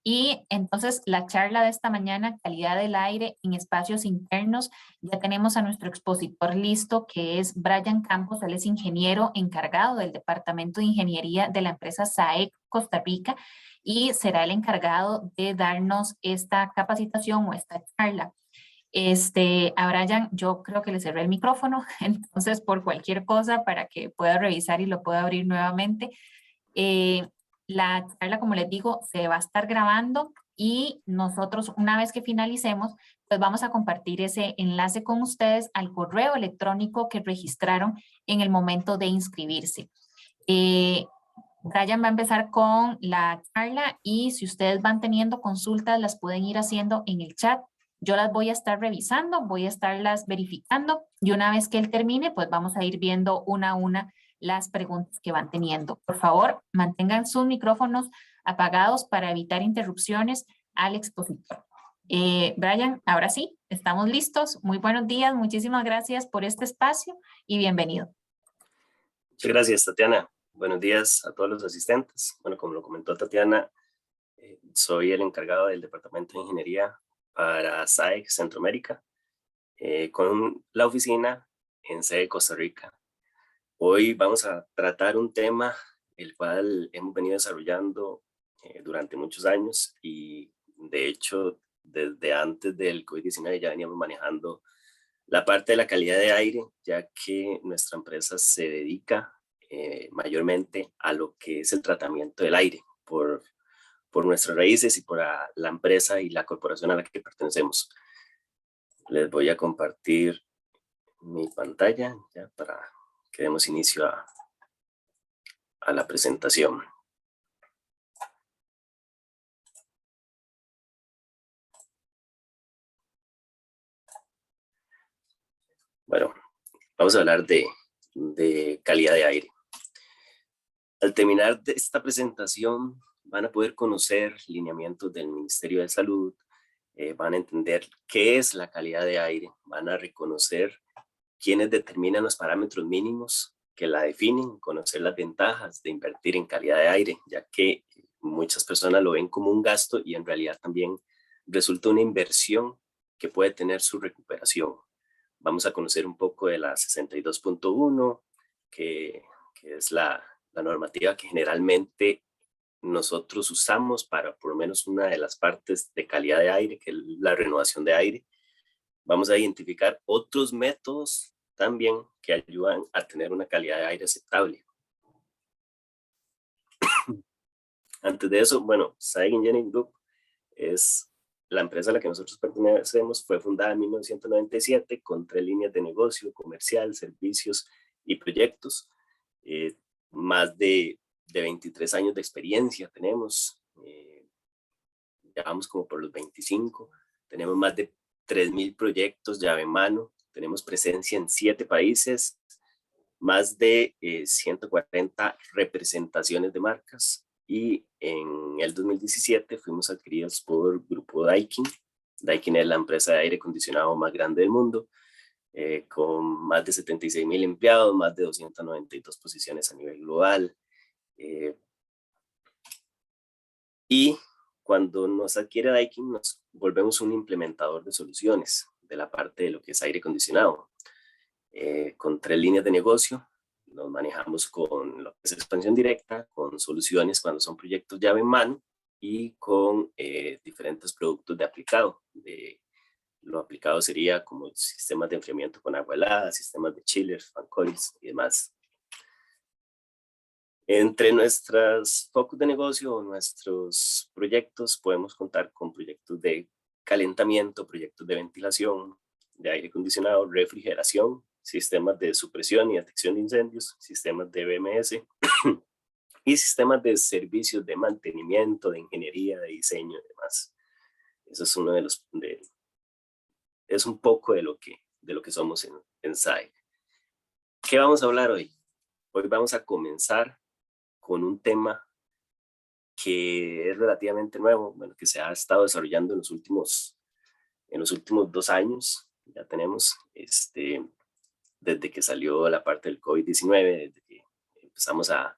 Y entonces la charla de esta mañana, calidad del aire en espacios internos, ya tenemos a nuestro expositor listo, que es Brian Campos. Él es ingeniero encargado del Departamento de Ingeniería de la empresa SAEC Costa Rica y será el encargado de darnos esta capacitación o esta charla. A Brian, yo creo que le cerré el micrófono, entonces por cualquier cosa para que pueda revisar y lo pueda abrir nuevamente. Eh, la charla, como les digo, se va a estar grabando y nosotros, una vez que finalicemos, pues vamos a compartir ese enlace con ustedes al correo electrónico que registraron en el momento de inscribirse. Brian va a empezar con la charla y si ustedes van teniendo consultas, las pueden ir haciendo en el chat. Yo las voy a estar revisando, voy a estarlas verificando y una vez que él termine, pues vamos a ir viendo una a una las preguntas que van teniendo. Por favor, mantengan sus micrófonos apagados para evitar interrupciones al expositor. Brian, ahora sí, estamos listos. Muy buenos días, muchísimas gracias por este espacio y bienvenido. Muchas gracias, Tatiana. Buenos días a todos los asistentes. Bueno, como lo comentó Tatiana, soy el encargado del Departamento de Ingeniería para SAEC Centroamérica, con la oficina en sede de Costa Rica. Hoy vamos a tratar un tema el cual hemos venido desarrollando durante muchos años y de hecho desde antes del COVID-19 ya veníamos manejando la parte de la calidad de aire, ya que nuestra empresa se dedica mayormente a lo que es el tratamiento del aire por nuestras raíces y por la empresa y la corporación a la que pertenecemos. Les voy a compartir mi pantalla ya para que demos inicio a la presentación. Bueno, vamos a hablar de calidad de aire. Al terminar de esta presentación, van a poder conocer lineamientos del Ministerio de Salud, van a entender qué es la calidad de aire, van a reconocer quiénes determinan los parámetros mínimos que la definen, conocer las ventajas de invertir en calidad de aire, ya que muchas personas lo ven como un gasto y en realidad también resulta una inversión que puede tener su recuperación. Vamos a conocer un poco de la 62.1, que es la normativa que generalmente nosotros usamos para por lo menos una de las partes de calidad de aire, que es la renovación de aire. Vamos a identificar otros métodos también que ayudan a tener una calidad de aire aceptable. Antes de eso, bueno, SAEC Engineering Group es la empresa a la que nosotros pertenecemos. Fue fundada en 1997 con 3 líneas de negocio: comercial, servicios y proyectos. Más de 23 años de experiencia tenemos. Ya vamos como por los 25. Tenemos más de 3.000 proyectos llave en mano. Tenemos presencia en 7 países, más de 140 representaciones de marcas. Y en el 2017 fuimos adquiridos por Grupo Daikin. Daikin es la empresa de aire acondicionado más grande del mundo, con más de 76,000 empleados, más de 292 posiciones a nivel global. Y cuando nos adquiere Daikin, nos volvemos un implementador de soluciones de la parte de lo que es aire acondicionado. Con 3 líneas de negocio, nos manejamos con lo que es expansión directa, con soluciones cuando son proyectos llave en mano y con diferentes productos de aplicado. Lo aplicado sería como sistemas de enfriamiento con agua helada, sistemas de chillers, fan coils y demás. Entre nuestros focos de negocio o nuestros proyectos podemos contar con proyectos de calentamiento, proyectos de ventilación, de aire acondicionado, refrigeración, sistemas de supresión y detección de incendios, sistemas de BMS y sistemas de servicios de mantenimiento, de ingeniería, de diseño y demás. Eso es uno de los, es un poco de lo que somos en SAEC. ¿Qué vamos a hablar hoy? Hoy vamos a comenzar con un tema que es relativamente nuevo, bueno, que se ha estado desarrollando en los últimos 2 años. Ya tenemos, desde que salió la parte del COVID-19, desde que empezamos a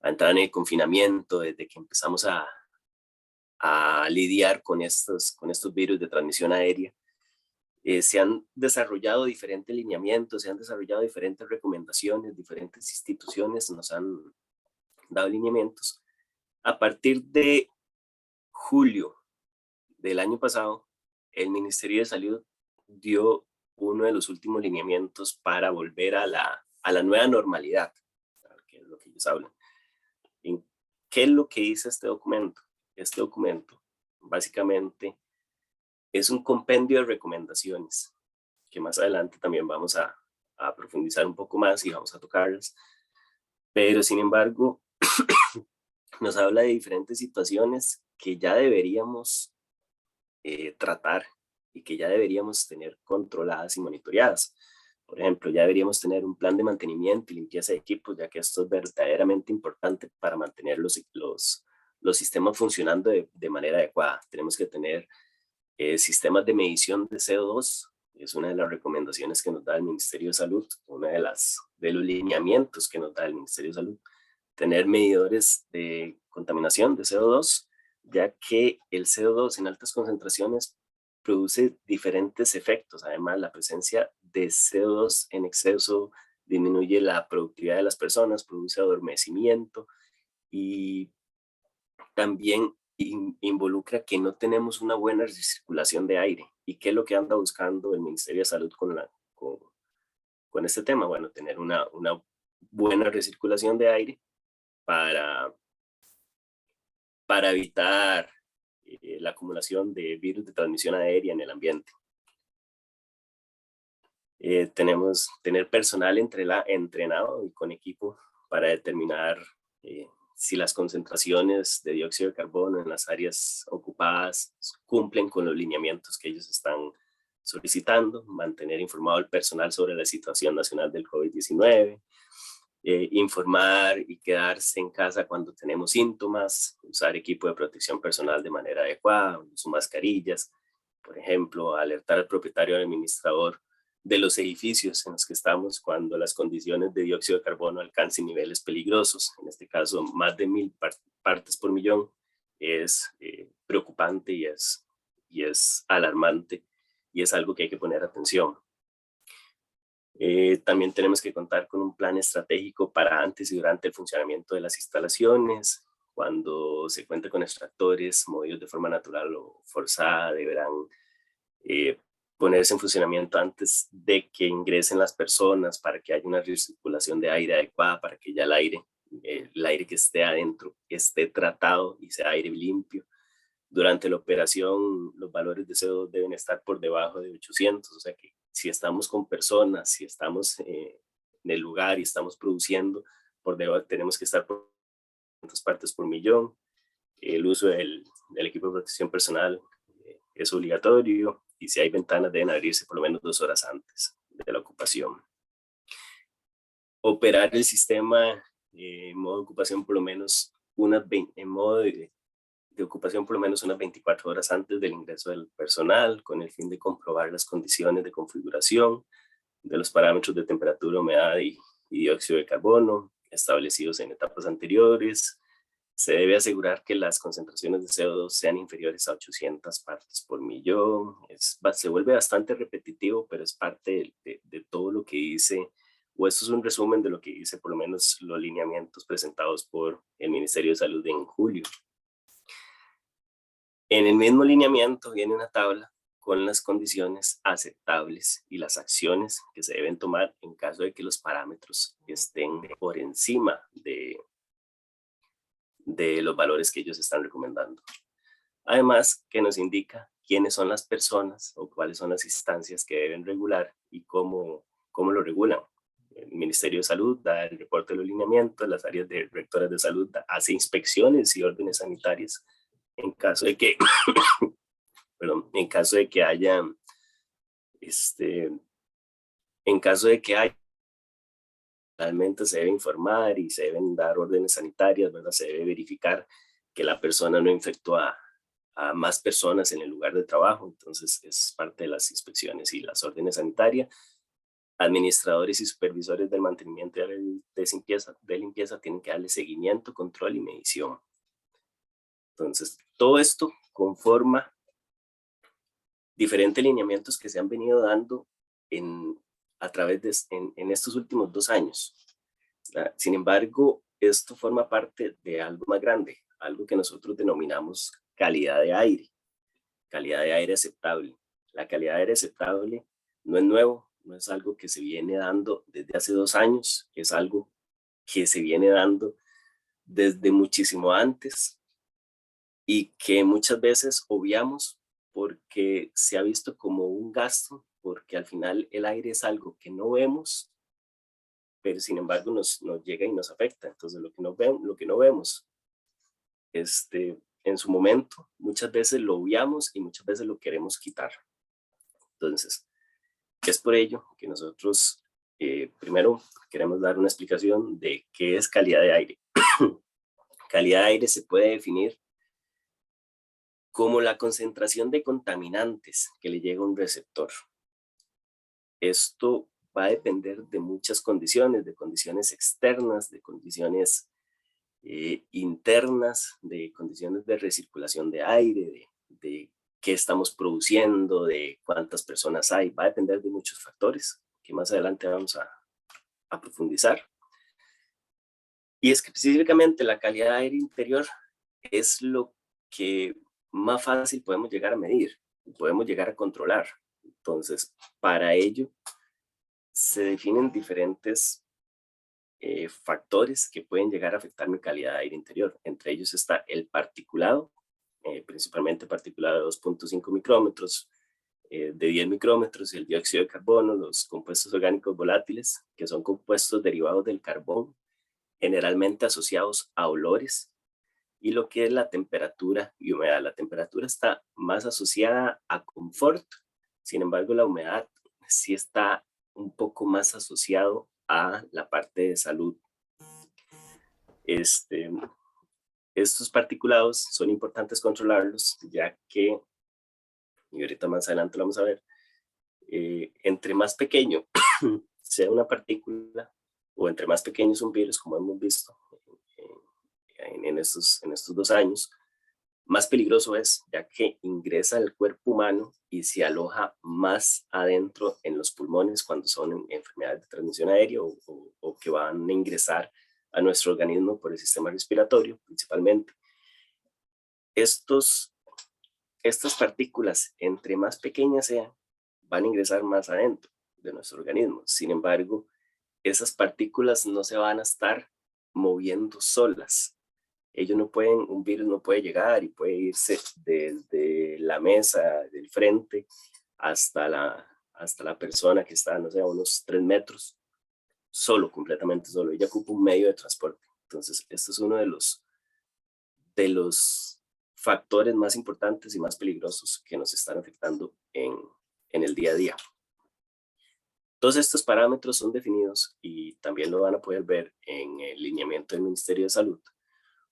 entrar en el confinamiento, desde que empezamos a a lidiar con estos virus de transmisión aérea. Se han desarrollado diferentes lineamientos, se han desarrollado diferentes recomendaciones, diferentes instituciones nos han dado lineamientos. A partir de julio del año pasado, el Ministerio de Salud dio uno de los últimos lineamientos para volver a la nueva normalidad, que es lo que ellos hablan. ¿Qué es lo que dice este documento? Este documento básicamente es un compendio de recomendaciones que más adelante también vamos a profundizar un poco más y vamos a tocarlas. Pero sin embargo, nos habla de diferentes situaciones que ya deberíamos tratar y que ya deberíamos tener controladas y monitoreadas. Por ejemplo, ya deberíamos tener un plan de mantenimiento y limpieza de equipos, ya que esto es verdaderamente importante para mantener los sistemas funcionando de manera adecuada. Tenemos que tener sistemas de medición de CO2, es una de las recomendaciones que nos da el Ministerio de Salud, una de los lineamientos que nos da el Ministerio de Salud. Tener medidores de contaminación de CO2, ya que el CO2 en altas concentraciones produce diferentes efectos. Además, la presencia de CO2 en exceso disminuye la productividad de las personas, produce adormecimiento y también involucra que no tenemos una buena recirculación de aire. ¿Y qué es lo que anda buscando el Ministerio de Salud con este tema? Bueno, tener una buena recirculación de aire para evitar la acumulación de virus de transmisión aérea en el ambiente. Tenemos tener personal entrenado y con equipo para determinar si las concentraciones de dióxido de carbono en las áreas ocupadas cumplen con los lineamientos que ellos están solicitando, mantener informado al personal sobre la situación nacional del COVID-19, informar y quedarse en casa cuando tenemos síntomas, usar equipo de protección personal de manera adecuada, usar mascarillas, por ejemplo, alertar al propietario o al administrador de los edificios en los que estamos cuando las condiciones de dióxido de carbono alcancen niveles peligrosos, en este caso más de 1000 partes por millón, es preocupante y es alarmante y es algo que hay que poner atención. También tenemos que contar con un plan estratégico para antes y durante el funcionamiento de las instalaciones. Cuando se cuente con extractores movidos de forma natural o forzada, deberán ponerse en funcionamiento antes de que ingresen las personas para que haya una recirculación de aire adecuada, para que ya el aire que esté adentro esté tratado y sea aire limpio. Durante la operación, los valores de CO2 deben estar por debajo de 800, o sea que si estamos con personas, si estamos en el lugar y estamos produciendo, por debajo tenemos que estar por 200 partes por millón. El uso del equipo de protección personal es obligatorio y si hay ventanas deben abrirse por lo menos 2 horas antes de la ocupación. Operar el sistema en modo de ocupación por lo menos en modo de ocupación por lo menos unas 24 horas antes del ingreso del personal, con el fin de comprobar las condiciones de configuración de los parámetros de temperatura, humedad y dióxido de carbono establecidos en etapas anteriores. Se debe asegurar que las concentraciones de CO2 sean inferiores a 800 partes por millón. Se vuelve bastante repetitivo, pero es parte de todo lo que dice, o esto es un resumen de lo que dice por lo menos los lineamientos presentados por el Ministerio de Salud en julio. En el mismo lineamiento viene una tabla con las condiciones aceptables y las acciones que se deben tomar en caso de que los parámetros estén por encima de los valores que ellos están recomendando. Además, que nos indica quiénes son las personas o cuáles son las instancias que deben regular y cómo lo regulan. El Ministerio de Salud da el reporte de los lineamientos, las áreas de rectoras de salud hace inspecciones y órdenes sanitarias en caso de que, en caso de que haya, realmente se debe informar y se deben dar órdenes sanitarias, ¿verdad? Se debe verificar que la persona no infectó a más personas en el lugar de trabajo, entonces es parte de las inspecciones y las órdenes sanitarias. Administradores y supervisores del mantenimiento de limpieza tienen que darle seguimiento, control y medición. Entonces, todo esto conforma diferentes lineamientos que se han venido dando a través de en estos últimos 2 años. Sin embargo, esto forma parte de algo más grande, algo que nosotros denominamos calidad de aire aceptable. La calidad de aire aceptable no es nuevo, no es algo que se viene dando desde hace 2 años, es algo que se viene dando desde muchísimo antes y que muchas veces obviamos porque se ha visto como un gasto, porque al final el aire es algo que no vemos, pero sin embargo nos llega y nos afecta. Entonces lo que no vemos, en su momento, muchas veces lo obviamos y muchas veces lo queremos quitar. Entonces, es por ello que nosotros primero queremos dar una explicación de qué es calidad de aire. Calidad de aire se puede definir como la concentración de contaminantes que le llega a un receptor. Esto va a depender de muchas condiciones, de condiciones externas, de condiciones internas, de condiciones de recirculación de aire, de qué estamos produciendo, de cuántas personas hay. Va a depender de muchos factores que más adelante vamos a profundizar. Y es que específicamente la calidad de aire interior es lo que más fácil podemos llegar a medir, podemos llegar a controlar. Entonces, para ello se definen diferentes factores que pueden llegar a afectar mi calidad de aire interior. Entre ellos está el particulado, principalmente particulado de 2.5 micrómetros, de 10 micrómetros, y el dióxido de carbono, los compuestos orgánicos volátiles, que son compuestos derivados del carbón, generalmente asociados a olores, y lo que es la temperatura y humedad. La temperatura está más asociada a confort, sin embargo la humedad sí está un poco más asociado a la parte de salud. Estos particulados son importantes controlarlos, ya que, y ahorita más adelante lo vamos a ver, entre más pequeño sea una partícula, o entre más pequeño es un virus, como hemos visto en estos 2 años, más peligroso es, ya que ingresa al cuerpo humano y se aloja más adentro en los pulmones cuando son enfermedades de transmisión aérea o que van a ingresar a nuestro organismo por el sistema respiratorio principalmente. Estas partículas, entre más pequeñas sean, van a ingresar más adentro de nuestro organismo. Sin embargo, esas partículas no se van a estar moviendo solas. Un virus no puede llegar y puede irse desde la mesa del frente hasta la persona que está, no sé, a unos 3 metros, solo, completamente solo. Ella ocupa un medio de transporte. Entonces, esto es uno de los factores más importantes y más peligrosos que nos están afectando en el día a día. Todos estos parámetros son definidos y también lo van a poder ver en el lineamiento del Ministerio de Salud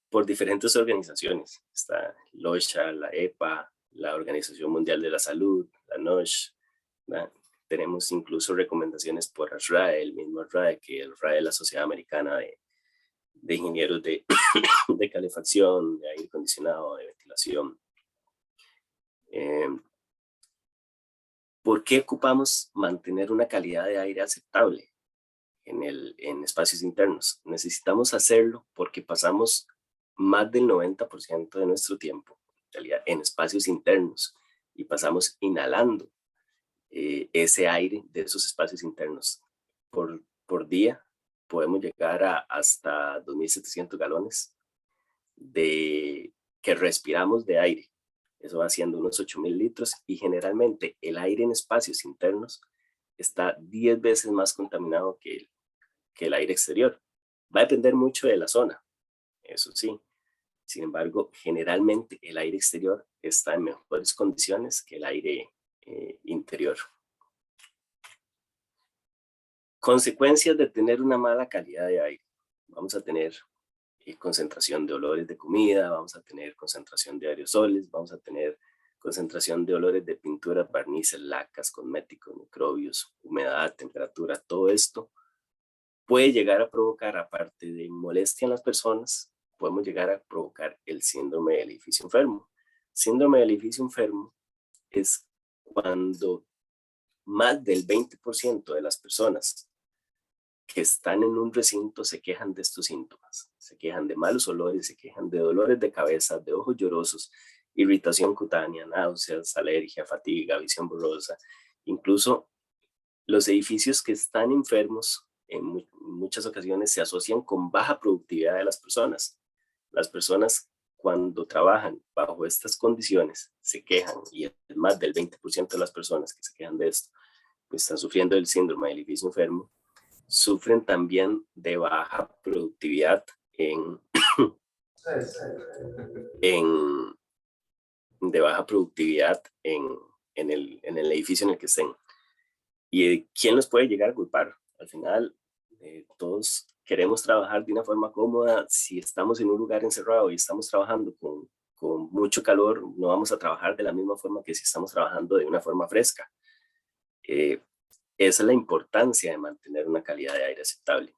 por diferentes organizaciones. Está la OSHA, la EPA, la Organización Mundial de la Salud, la NOSH. Tenemos incluso recomendaciones por ASRAE, el mismo ASRAE, que el RAE es la Sociedad Americana de Ingenieros de calefacción, de aire acondicionado, de ventilación. ¿Por qué ocupamos mantener una calidad de aire aceptable en espacios internos? Necesitamos hacerlo porque pasamos más del 90% de nuestro tiempo en espacios internos y pasamos inhalando ese aire de esos espacios internos. Por día podemos llegar a hasta 2.700 galones que respiramos de aire. Eso va siendo unos 8.000 litros y generalmente el aire en espacios internos está 10 veces más contaminado que el aire exterior. Va a depender mucho de la zona, eso sí. Sin embargo, generalmente el aire exterior está en mejores condiciones que el aire interior. Consecuencias de tener una mala calidad de aire. Vamos a tener concentración de olores de comida, vamos a tener concentración de aerosoles, vamos a tener concentración de olores de pinturas, barnices, lacas, cosméticos, microbios, humedad, temperatura. Todo esto puede llegar a provocar, aparte de molestia en las personas, podemos llegar a provocar el síndrome del edificio enfermo. Síndrome del edificio enfermo es cuando más del 20% de las personas que están en un recinto se quejan de estos síntomas. Se quejan de malos olores, se quejan de dolores de cabeza, de ojos llorosos, irritación cutánea, náuseas, alergia, fatiga, visión borrosa. Incluso los edificios que están enfermos en muchas ocasiones se asocian con baja productividad de las personas. Las personas cuando trabajan bajo estas condiciones se quejan, y es más del 20% de las personas que se quejan de esto, pues están sufriendo del síndrome del edificio enfermo. Sufren también de baja productividad de baja productividad en el edificio en el que estén. ¿Y quién los puede llegar a culpar? Al final, todos queremos trabajar de una forma cómoda. Si estamos en un lugar encerrado y estamos trabajando con mucho calor, no vamos a trabajar de la misma forma que si estamos trabajando de una forma fresca. Esa es la importancia de mantener una calidad de aire aceptable.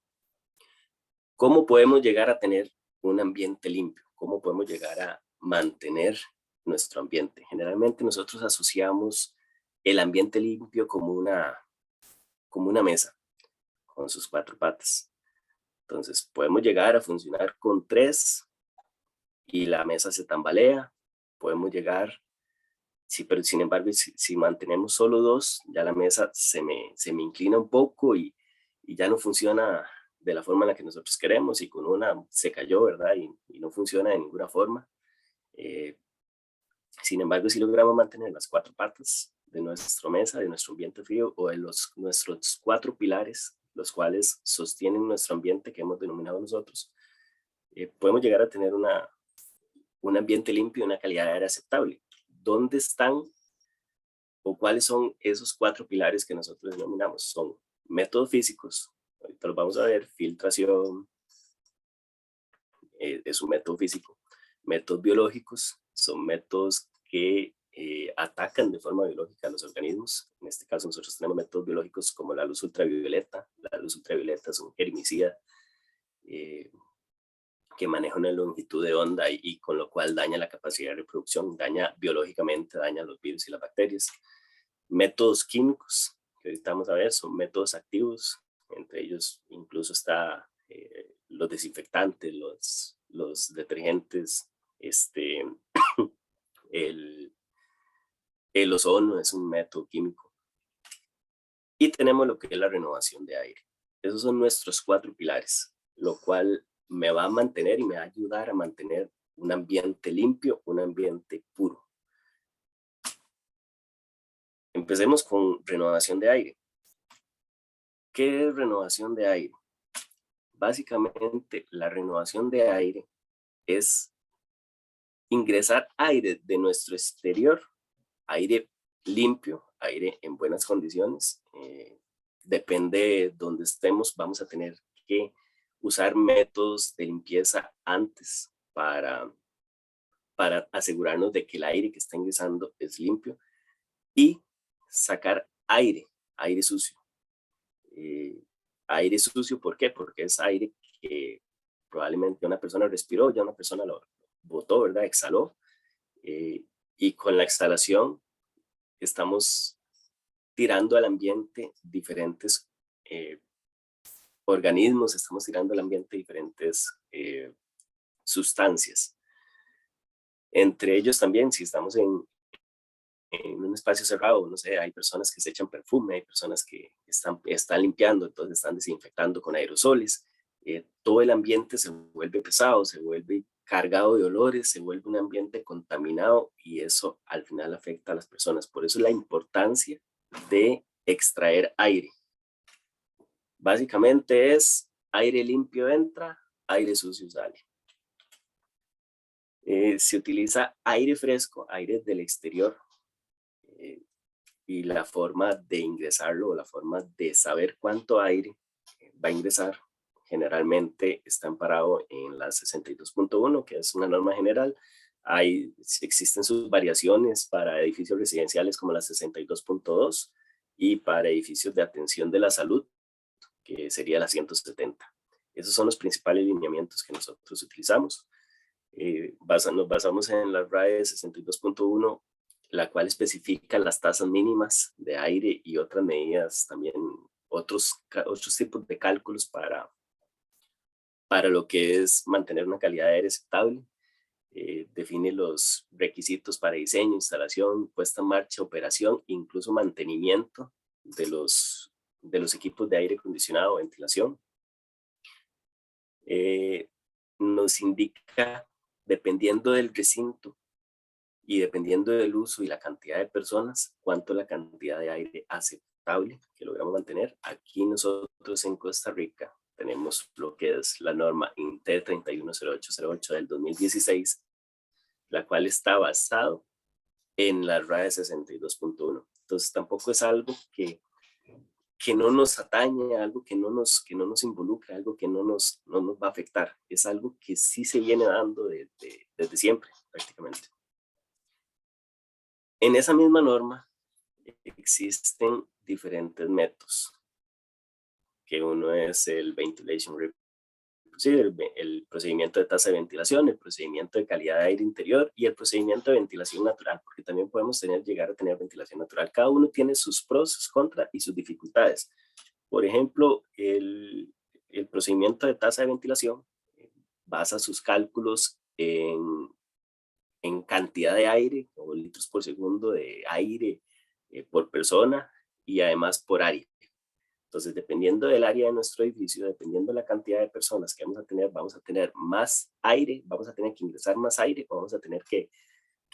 ¿Cómo podemos llegar a tener un ambiente limpio? ¿Cómo podemos llegar a mantener nuestro ambiente? Generalmente nosotros asociamos el ambiente limpio como una mesa con sus 4 patas. Entonces podemos llegar a funcionar con 3 y la mesa se tambalea. Podemos llegar, sí, pero sin embargo, si mantenemos solo 2, ya la mesa se me inclina un poco y ya no funciona de la forma en la que nosotros queremos, y con una se cayó, ¿verdad? Y no funciona de ninguna forma. Sin embargo, si logramos mantener las 4 patas de nuestra mesa, de nuestro ambiente frío, o de nuestros 4 pilares, los cuales sostienen nuestro ambiente que hemos denominado nosotros, podemos llegar a tener un ambiente limpio y una calidad de aire aceptable. ¿Dónde están o cuáles son esos 4 pilares que nosotros denominamos? Son métodos físicos, ahorita los vamos a ver. Filtración es un método físico. Métodos biológicos son métodos que atacan de forma biológica a los organismos. En este caso nosotros tenemos métodos biológicos como la luz ultravioleta. La luz ultravioleta es un germicida que maneja una longitud de onda y con lo cual daña la capacidad de reproducción, daña biológicamente, daña los virus y las bacterias. Métodos químicos, que ahorita vamos a ver, son métodos activos. Entre ellos incluso está los desinfectantes, los detergentes, el ozono es un método químico. Y tenemos lo que es la renovación de aire. Esos son nuestros 4 pilares, lo cual me va a mantener y me va a ayudar a mantener un ambiente limpio, un ambiente puro. Empecemos con renovación de aire. ¿Qué es renovación de aire? Básicamente, la renovación de aire es ingresar aire de nuestro exterior, aire limpio, aire en buenas condiciones. Depende de donde estemos, vamos a tener que usar métodos de limpieza antes para asegurarnos de que el aire que está ingresando es limpio, y sacar aire sucio. Aire sucio, ¿por qué? Porque es aire que probablemente una persona respiró, ya una persona lo botó, ¿verdad? Exhaló, y con la exhalación estamos tirando al ambiente diferentes organismos, estamos tirando al ambiente diferentes sustancias. Entre ellos también, si estamos en un espacio cerrado, no sé, hay personas que se echan perfume, hay personas que están limpiando, entonces están desinfectando con aerosoles. Todo el ambiente se vuelve pesado, se vuelve cargado de olores, se vuelve un ambiente contaminado, y eso al final afecta a las personas. Por eso la importancia de extraer aire. Básicamente es aire limpio entra, aire sucio sale. Se utiliza aire fresco, aire del exterior, y la forma de ingresarlo, o la forma de saber cuánto aire va a ingresar, generalmente está amparado en la 62.1, que es una norma general. Existen sus variaciones para edificios residenciales como la 62.2, y para edificios de atención de la salud, que sería la 170. Esos son los principales lineamientos que nosotros utilizamos. Nos basamos en la RAE 62.1, la cual especifica las tasas mínimas de aire y otras medidas también, otros tipos de cálculos para lo que es mantener una calidad de aire aceptable. Define los requisitos para diseño, instalación, puesta en marcha, operación, incluso mantenimiento de los equipos de aire acondicionado o ventilación. Nos indica, dependiendo del recinto y dependiendo del uso y la cantidad de personas, cuánto es la cantidad de aire aceptable que logramos mantener. Aquí nosotros en Costa Rica tenemos lo que es la norma INTE 310808 del 2016, la cual está basado en la RAE 62.1. Entonces tampoco es algo que no nos atañe, algo que no nos involucra, algo que no nos va a afectar. Es algo que sí se viene dando desde siempre, prácticamente. En esa misma norma existen diferentes métodos, que uno es el Ventilation Report, sí, el procedimiento de tasa de ventilación, el procedimiento de calidad de aire interior y el procedimiento de ventilación natural, porque también podemos llegar a tener ventilación natural. Cada uno tiene sus pros, sus contras y sus dificultades. Por ejemplo, el procedimiento de tasa de ventilación basa sus cálculos en cantidad de aire o litros por segundo de aire por persona y además por área. Entonces, dependiendo del área de nuestro edificio, dependiendo de la cantidad de personas que vamos a tener más aire, vamos a tener que ingresar más aire o vamos a tener que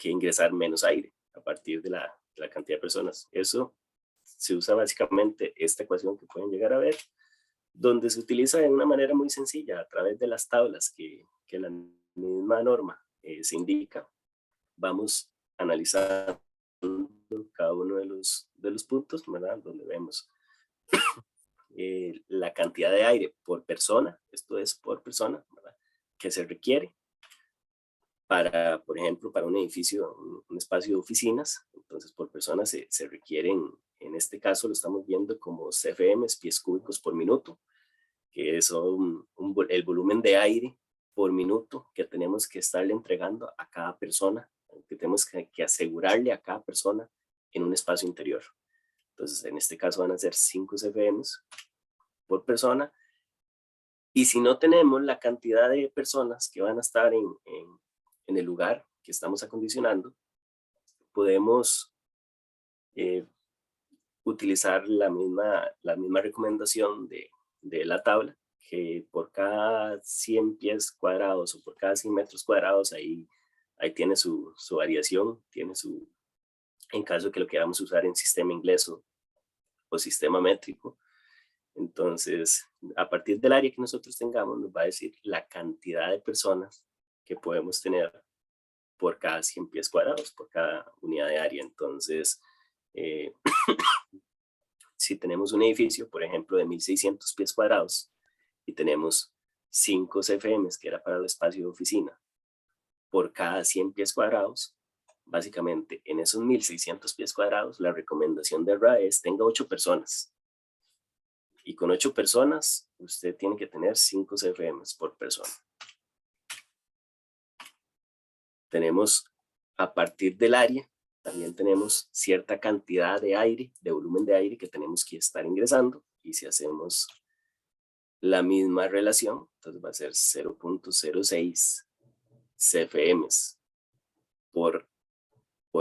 ingresar menos aire a partir de la cantidad de personas. Eso se usa básicamente esta ecuación que pueden llegar a ver, donde se utiliza de una manera muy sencilla a través de las tablas que la misma norma se indica. Vamos analizando cada uno de los puntos, ¿verdad? Donde vemos la cantidad de aire por persona, esto es por persona, ¿verdad? Que se requiere para, por ejemplo, para un edificio, un espacio de oficinas. Entonces, por persona se requieren, en este caso lo estamos viendo como CFMs, pies cúbicos por minuto, que son el volumen de aire por minuto que tenemos que estarle entregando a cada persona, que tenemos que asegurarle a cada persona en un espacio interior. Entonces, en este caso van a ser 5 CFMs por persona. Y si no tenemos la cantidad de personas que van a estar en el lugar que estamos acondicionando, podemos utilizar la misma recomendación de la tabla, que por cada 100 pies cuadrados o por cada 100 metros cuadrados, ahí tiene su variación, tiene en caso que lo queramos usar en sistema inglés o sistema métrico. Entonces, a partir del área que nosotros tengamos, nos va a decir la cantidad de personas que podemos tener por cada 100 pies cuadrados, por cada unidad de área. Entonces, si tenemos un edificio, por ejemplo, de 1.600 pies cuadrados y tenemos 5 CFMs, que era para el espacio de oficina, por cada 100 pies cuadrados, básicamente en esos 1.600 pies cuadrados, la recomendación de RAE es tenga 8 personas. Y con 8 personas, usted tiene que tener 5 CFMs por persona. Tenemos, a partir del área, también tenemos cierta cantidad de aire, de volumen de aire que tenemos que estar ingresando. Y si hacemos la misma relación, entonces va a ser 0.06 CFMs por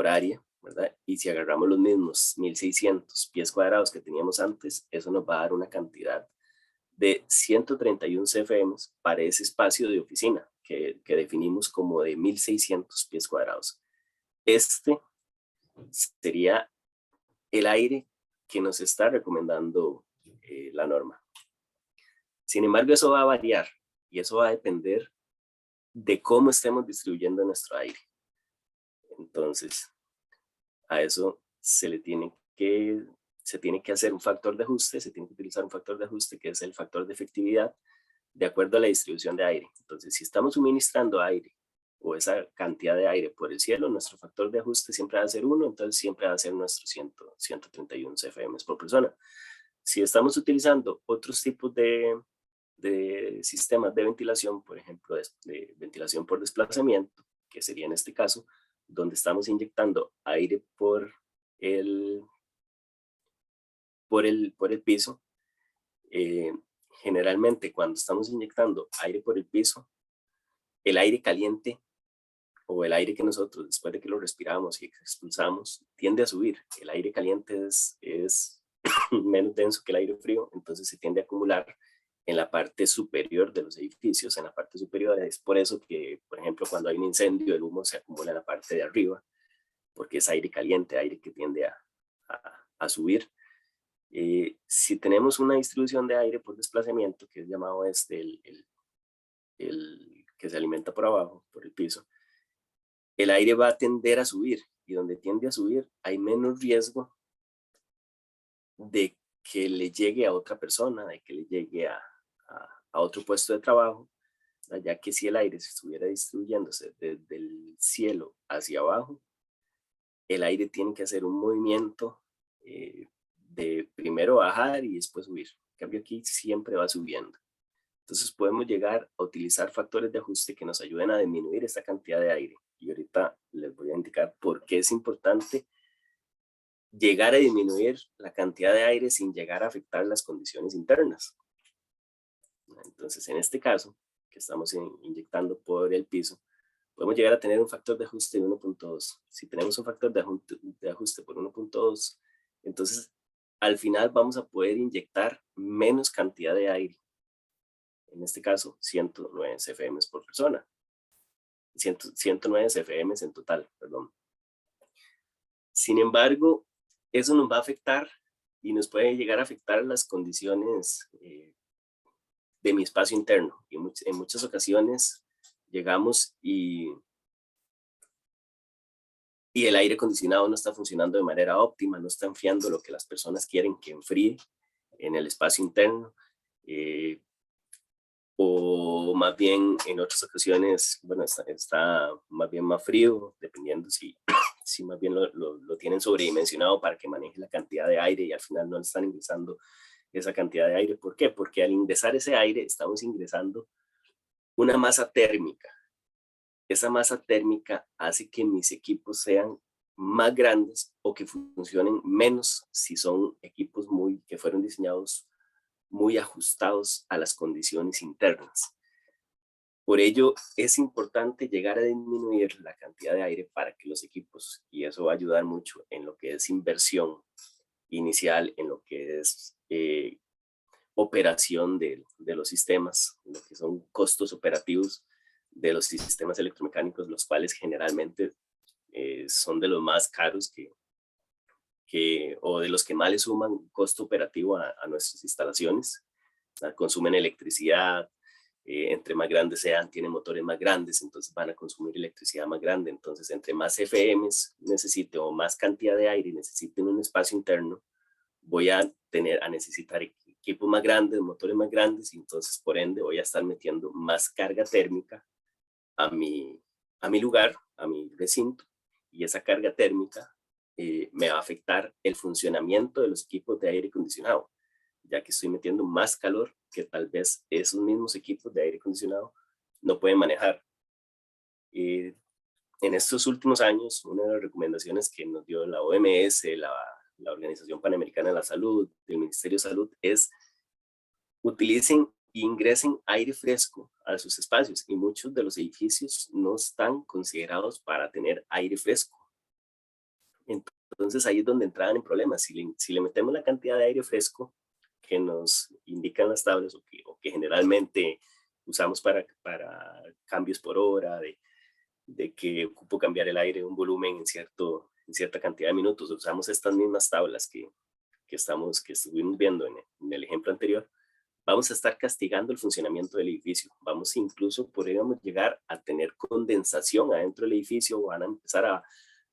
área, ¿verdad? Y si agarramos los mismos 1.600 pies cuadrados que teníamos antes, eso nos va a dar una cantidad de 131 CFMs para ese espacio de oficina que definimos como de 1.600 pies cuadrados. Este sería el aire que nos está recomendando la norma. Sin embargo, eso va a variar y eso va a depender de cómo estemos distribuyendo nuestro aire. Entonces, a eso se tiene que hacer un factor de ajuste, se tiene que utilizar un factor de ajuste que es el factor de efectividad de acuerdo a la distribución de aire. Entonces, si estamos suministrando aire o esa cantidad de aire por el cielo, nuestro factor de ajuste siempre va a ser 1, entonces siempre va a ser nuestro 131 CFM por persona. Si estamos utilizando otros tipos de de sistemas de ventilación, por ejemplo, de ventilación por desplazamiento, que sería en este caso, donde estamos inyectando aire por el piso. Generalmente cuando estamos inyectando aire por el piso, el aire caliente o el aire que nosotros después de que lo respiramos y expulsamos tiende a subir. El aire caliente es menos denso que el aire frío, entonces se tiende a acumular en la parte superior de los edificios, en la parte superior. Es por eso que, por ejemplo, cuando hay un incendio, el humo se acumula en la parte de arriba, porque es aire caliente, aire que tiende a subir. Si tenemos una distribución de aire por desplazamiento, que es llamado el que se alimenta por abajo, por el piso, el aire va a tender a subir, y donde tiende a subir hay menos riesgo de que le llegue a otra persona, de que le llegue a otro puesto de trabajo, ya que si el aire se estuviera distribuyéndose desde el cielo hacia abajo, el aire tiene que hacer un movimiento de primero bajar y después subir. En cambio aquí siempre va subiendo. Entonces podemos llegar a utilizar factores de ajuste que nos ayuden a disminuir esta cantidad de aire. Y ahorita les voy a indicar por qué es importante llegar a disminuir la cantidad de aire sin llegar a afectar las condiciones internas. Entonces, en este caso, que estamos inyectando por el piso, podemos llegar a tener un factor de ajuste de 1.2. Si tenemos un factor de ajuste por 1.2, entonces al final vamos a poder inyectar menos cantidad de aire. En este caso, 109 CFM por persona. 109 CFM en total, perdón. Sin embargo, eso nos va a afectar y nos puede llegar a afectar las condiciones de mi espacio interno. Y en muchas ocasiones llegamos y el aire acondicionado no está funcionando de manera óptima, no está enfriando lo que las personas quieren que enfríe en el espacio interno. O más bien en otras ocasiones, bueno, está más bien más frío, dependiendo si más bien lo tienen sobredimensionado para que maneje la cantidad de aire y al final no le están ingresando esa cantidad de aire. ¿Por qué? Porque al ingresar ese aire estamos ingresando una masa térmica. Esa masa térmica hace que mis equipos sean más grandes o que funcionen menos si son equipos que fueron diseñados muy ajustados a las condiciones internas. Por ello, es importante llegar a disminuir la cantidad de aire para que los equipos, y eso va a ayudar mucho en lo que es inversión inicial, en lo que es operación de los sistemas, lo que son costos operativos de los sistemas electromecánicos, los cuales generalmente son de los más caros o de los que más le suman costo operativo a nuestras instalaciones. Consumen electricidad, entre más grandes sean, tienen motores más grandes, entonces van a consumir electricidad más grande. Entonces, entre más CFMs necesite o más cantidad de aire necesite en un espacio interno, voy a necesitar equipos más grandes, motores más grandes, y entonces, por ende, voy a estar metiendo más carga térmica a mi lugar, a mi recinto, y esa carga térmica me va a afectar el funcionamiento de los equipos de aire acondicionado, ya que estoy metiendo más calor que tal vez esos mismos equipos de aire acondicionado no pueden manejar. En estos últimos años, una de las recomendaciones que nos dio la OMS, la Organización Panamericana de la Salud, el Ministerio de Salud, es utilicen e ingresen aire fresco a sus espacios, y muchos de los edificios no están considerados para tener aire fresco. Entonces ahí es donde entraban en problemas. Si le metemos la cantidad de aire fresco que nos indican las tablas o que generalmente usamos para cambios por hora, de que ocupo cambiar el aire, un volumen en cierta cantidad de minutos, usamos estas mismas tablas que estuvimos viendo en el ejemplo anterior, vamos a estar castigando el funcionamiento del edificio. Podríamos llegar a tener condensación adentro del edificio, van a empezar a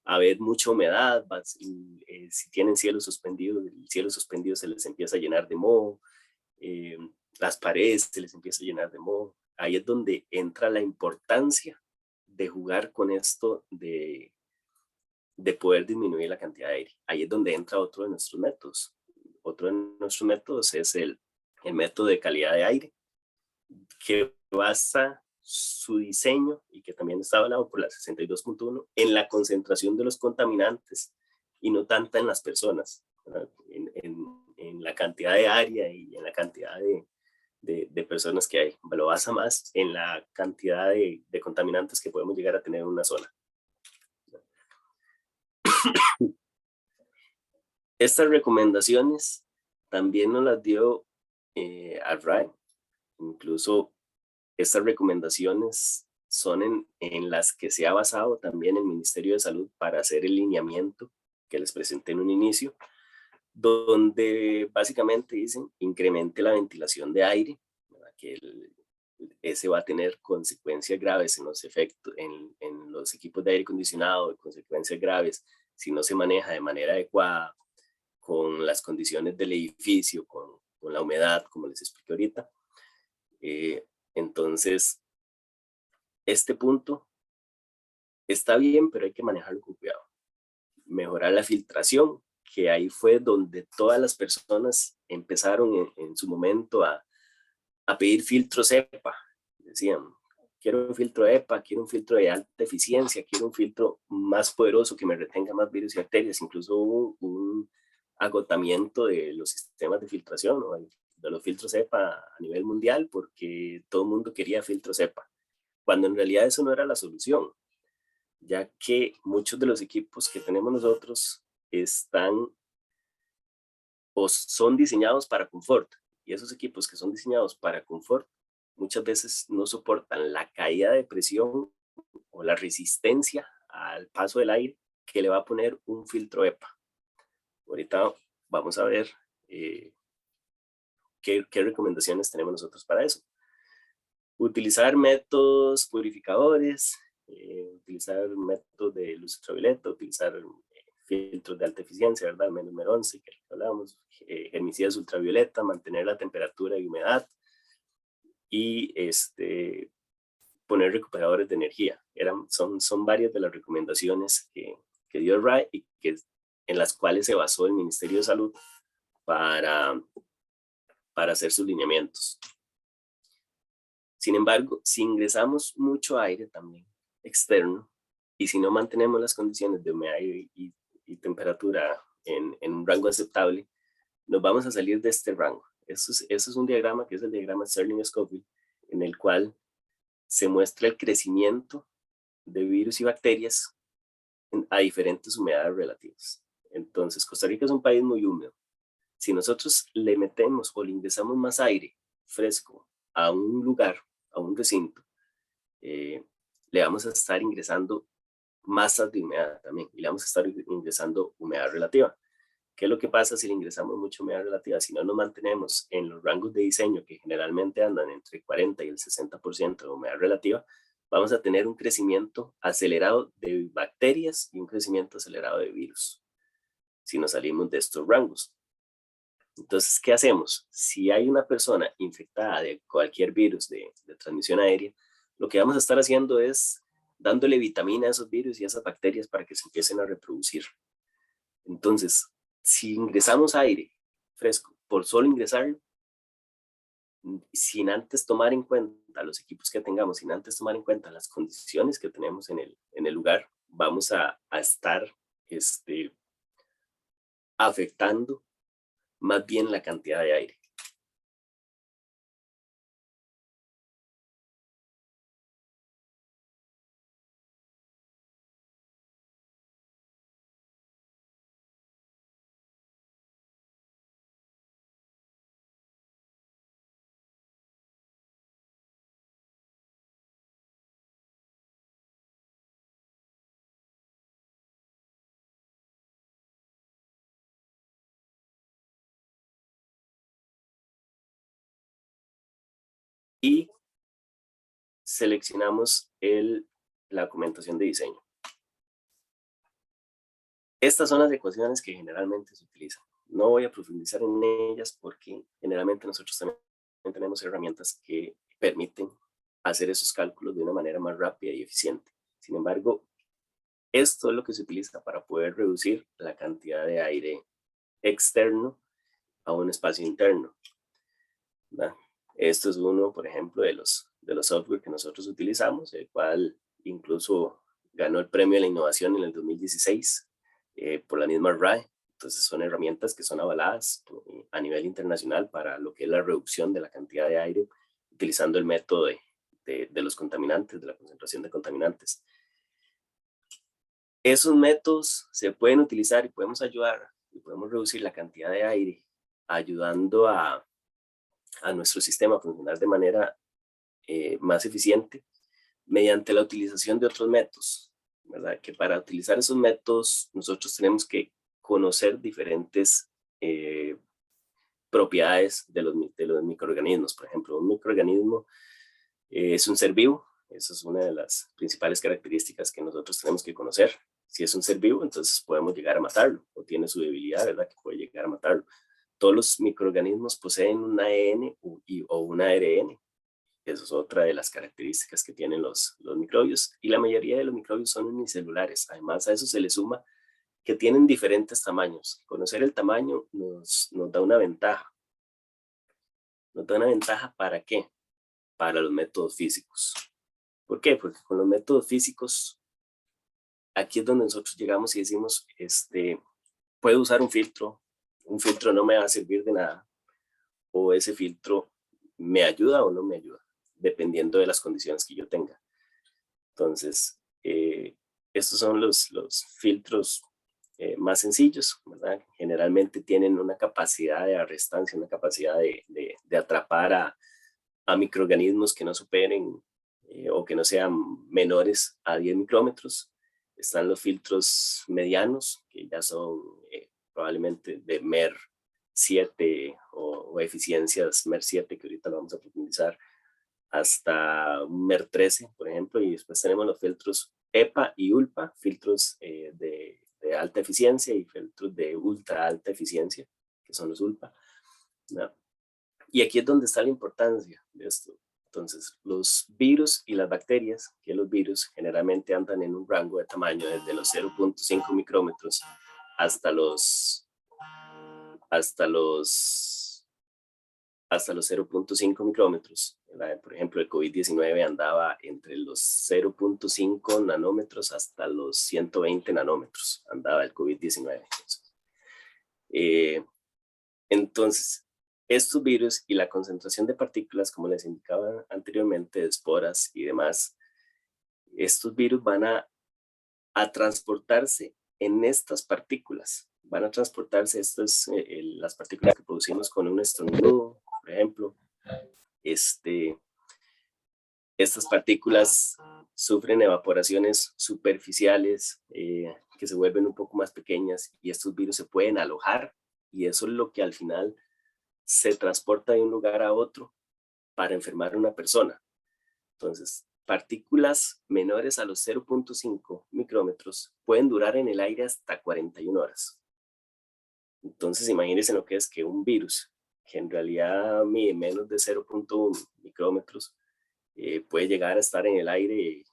haber mucha humedad, si tienen cielo suspendido, el cielo suspendido se les empieza a llenar de moho, las paredes se les empieza a llenar de moho. Ahí es donde entra la importancia de jugar con esto de poder disminuir la cantidad de aire. Ahí es donde entra otro de nuestros métodos. Otro de nuestros métodos es el método de calidad de aire, que basa su diseño, y que también está avalado por la 62.1, en la concentración de los contaminantes y no tanta en las personas, en la cantidad de área y en la cantidad de personas que hay. Lo basa más en la cantidad de contaminantes que podemos llegar a tener en una zona. Estas recomendaciones también nos las dio ARRAE. Incluso estas recomendaciones son en las que se ha basado también el Ministerio de Salud para hacer el lineamiento que les presenté en un inicio, donde básicamente dicen incremente la ventilación de aire, ¿verdad? Que ese va a tener consecuencias graves en los efectos, en los equipos de aire acondicionado, consecuencias graves si no se maneja de manera adecuada con las condiciones del edificio, con la humedad, como les expliqué ahorita. Entonces, este punto está bien, pero hay que manejarlo con cuidado. Mejorar la filtración, que ahí fue donde todas las personas empezaron en su momento a pedir filtros EPA. Decían, quiero un filtro EPA, quiero un filtro de alta eficiencia, quiero un filtro más poderoso que me retenga más virus y bacterias. Incluso hubo un agotamiento de los sistemas de filtración, ¿no? De los filtros EPA a nivel mundial, porque todo el mundo quería filtros EPA, cuando en realidad eso no era la solución, ya que muchos de los equipos que tenemos nosotros están o son diseñados para confort, y esos equipos que son diseñados para confort muchas veces no soportan la caída de presión o la resistencia al paso del aire que le va a poner un filtro EPA. Ahorita vamos a ver qué recomendaciones tenemos nosotros para eso. Utilizar métodos purificadores, utilizar métodos de luz ultravioleta, utilizar filtros de alta eficiencia, ¿verdad? Menos número 11, que hablamos, herbicidas ultravioleta, mantener la temperatura y humedad, y poner recuperadores de energía. Son varias de las recomendaciones que dio RAE y en las cuales se basó el Ministerio de Salud para hacer sus lineamientos. Sin embargo, si ingresamos mucho aire también externo, y si no mantenemos las condiciones de humedad y temperatura en un rango aceptable, nos vamos a salir de este rango. Eso es un diagrama que es el diagrama Stirling-Scoville, en el cual se muestra el crecimiento de virus y bacterias a diferentes humedades relativas. Entonces, Costa Rica es un país muy húmedo. Si nosotros le metemos o le ingresamos más aire fresco a un lugar, a un recinto, le vamos a estar ingresando masas de humedad también, y le vamos a estar ingresando humedad relativa. ¿Qué es lo que pasa si le ingresamos mucha humedad relativa? Si no nos mantenemos en los rangos de diseño que generalmente andan entre 40 y el 60% de humedad relativa, vamos a tener un crecimiento acelerado de bacterias y un crecimiento acelerado de virus, si nos salimos de estos rangos. Entonces, ¿qué hacemos? Si hay una persona infectada de cualquier virus de transmisión aérea, lo que vamos a estar haciendo es dándole vitamina a esos virus y a esas bacterias para que se empiecen a reproducir. Entonces, si ingresamos aire fresco por solo ingresarlo, sin antes tomar en cuenta los equipos que tengamos, sin antes tomar en cuenta las condiciones que tenemos en el lugar, vamos a estar afectando más bien la cantidad de aire. Y seleccionamos la documentación de diseño. Estas son las ecuaciones que generalmente se utilizan. No voy a profundizar en ellas porque generalmente nosotros también tenemos herramientas que permiten hacer esos cálculos de una manera más rápida y eficiente. Sin embargo, esto es lo que se utiliza para poder reducir la cantidad de aire externo a un espacio interno, ¿verdad? Esto es uno, por ejemplo, de los software que nosotros utilizamos, el cual incluso ganó el premio de la innovación en el 2016 por la misma RAE. Entonces son herramientas que son avaladas a nivel internacional para lo que es la reducción de la cantidad de aire utilizando el método de los contaminantes, de la concentración de contaminantes. Esos métodos se pueden utilizar y podemos ayudar y podemos reducir la cantidad de aire ayudando a nuestro sistema a funcionar de manera más eficiente mediante la utilización de otros métodos, ¿verdad? Que para utilizar esos métodos nosotros tenemos que conocer diferentes propiedades de los microorganismos. Por ejemplo, un microorganismo es un ser vivo. Esa es una de las principales características que nosotros tenemos que conocer. Si es un ser vivo, entonces podemos llegar a matarlo, o tiene su debilidad, ¿verdad? Que puede llegar a matarlo. Todos los microorganismos poseen un ADN o un ARN. Esa es otra de las características que tienen los microbios. Y la mayoría de los microbios son unicelulares. Además, a eso se le suma que tienen diferentes tamaños. Conocer el tamaño nos da una ventaja. ¿Nos da una ventaja para qué? Para los métodos físicos. ¿Por qué? Porque con los métodos físicos, aquí es donde nosotros llegamos y decimos, puedo usar un filtro no me va a servir de nada, o ese filtro me ayuda o no me ayuda, dependiendo de las condiciones que yo tenga. Entonces, estos son los filtros más sencillos, ¿verdad? Generalmente tienen una capacidad de arrestancia, una capacidad de atrapar a microorganismos que no superen o que no sean menores a 10 micrómetros. Están los filtros medianos, que ya son probablemente de MER 7 o eficiencias MER 7, que ahorita lo vamos a profundizar, hasta un MER 13, por ejemplo, y después tenemos los filtros EPA y ULPA, filtros de alta eficiencia y filtros de ultra alta eficiencia, que son los ULPA, ¿no? Y aquí es donde está la importancia de esto. Entonces, los virus y las bacterias, que los virus generalmente andan en un rango de tamaño desde los 0.5 micrómetros hasta los 0.5 micrómetros. Por ejemplo, el COVID-19 andaba entre los 0.5 nanómetros hasta los 120 nanómetros, andaba el COVID-19. Entonces, estos virus y la concentración de partículas, como les indicaba anteriormente, de esporas y demás, estos virus van a transportarse en estas partículas. Van a transportarse, las partículas que producimos con un estornudo, por ejemplo. Estas partículas sufren evaporaciones superficiales que se vuelven un poco más pequeñas y estos virus se pueden alojar y eso es lo que al final se transporta de un lugar a otro para enfermar a una persona. Entonces, partículas menores a los 0.5 micrómetros pueden durar en el aire hasta 41 horas. Entonces, imagínense lo que es que un virus, que en realidad mide menos de 0.1 micrómetros, puede llegar a estar en el aire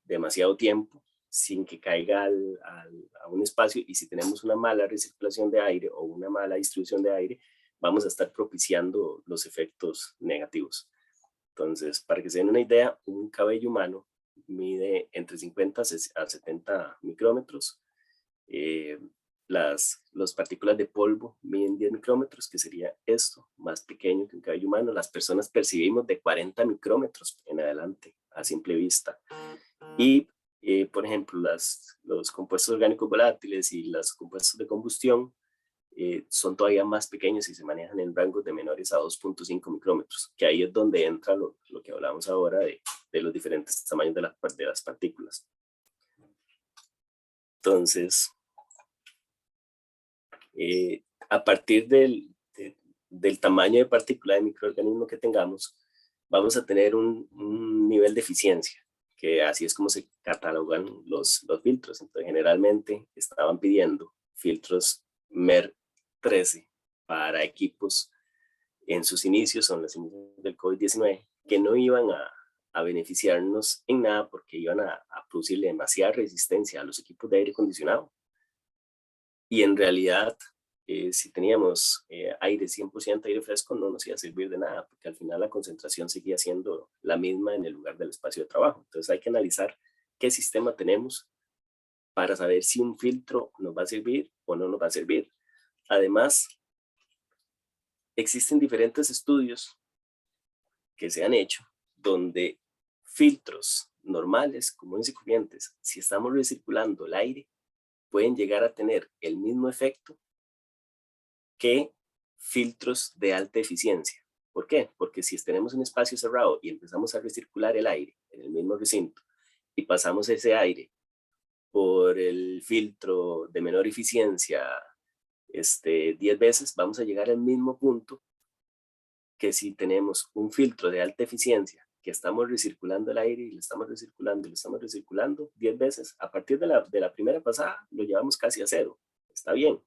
demasiado tiempo sin que caiga a un espacio, y si tenemos una mala recirculación de aire o una mala distribución de aire, vamos a estar propiciando los efectos negativos. Entonces, para que se den una idea, un cabello humano mide entre 50 a 70 micrómetros. Las partículas de polvo miden 10 micrómetros, que sería esto, más pequeño que un cabello humano. Las personas percibimos de 40 micrómetros en adelante, a simple vista. Y, por ejemplo, los compuestos orgánicos volátiles y los compuestos de combustión son todavía más pequeños y se manejan en rangos de menores a 2.5 micrómetros, que ahí es donde entra lo que hablamos ahora de los diferentes tamaños de las partículas. Entonces, a partir del tamaño de partícula de microorganismo que tengamos, vamos a tener un nivel de eficiencia, que así es como se catalogan los filtros. Entonces, generalmente estaban pidiendo filtros MER 13 para equipos en sus inicios, son los inicios del COVID-19, que no iban a beneficiarnos en nada porque iban a producirle demasiada resistencia a los equipos de aire acondicionado. Y en realidad si teníamos aire 100% aire fresco, no nos iba a servir de nada, porque al final la concentración seguía siendo la misma en el lugar del espacio de trabajo. Entonces hay que analizar qué sistema tenemos para saber si un filtro nos va a servir o no nos va a servir. Además, existen diferentes estudios que se han hecho donde filtros normales, comunes y corrientes, si estamos recirculando el aire, pueden llegar a tener el mismo efecto que filtros de alta eficiencia. ¿Por qué? Porque si tenemos un espacio cerrado y empezamos a recircular el aire en el mismo recinto y pasamos ese aire por el filtro de menor eficiencia 10 veces, vamos a llegar al mismo punto que si tenemos un filtro de alta eficiencia, que estamos recirculando el aire y lo estamos recirculando y lo estamos recirculando 10 veces, a partir de la primera pasada lo llevamos casi a cero. Está bien,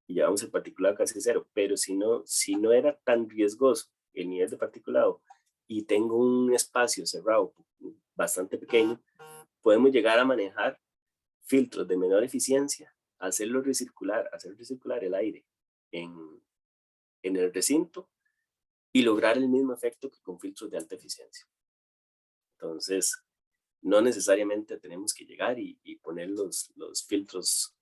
y llevamos el particulado casi a cero, pero si no era tan riesgoso el nivel de particulado y tengo un espacio cerrado bastante pequeño, podemos llegar a manejar filtros de menor eficiencia, hacer recircular el aire en el recinto y lograr el mismo efecto que con filtros de alta eficiencia. Entonces, no necesariamente tenemos que llegar y poner los filtros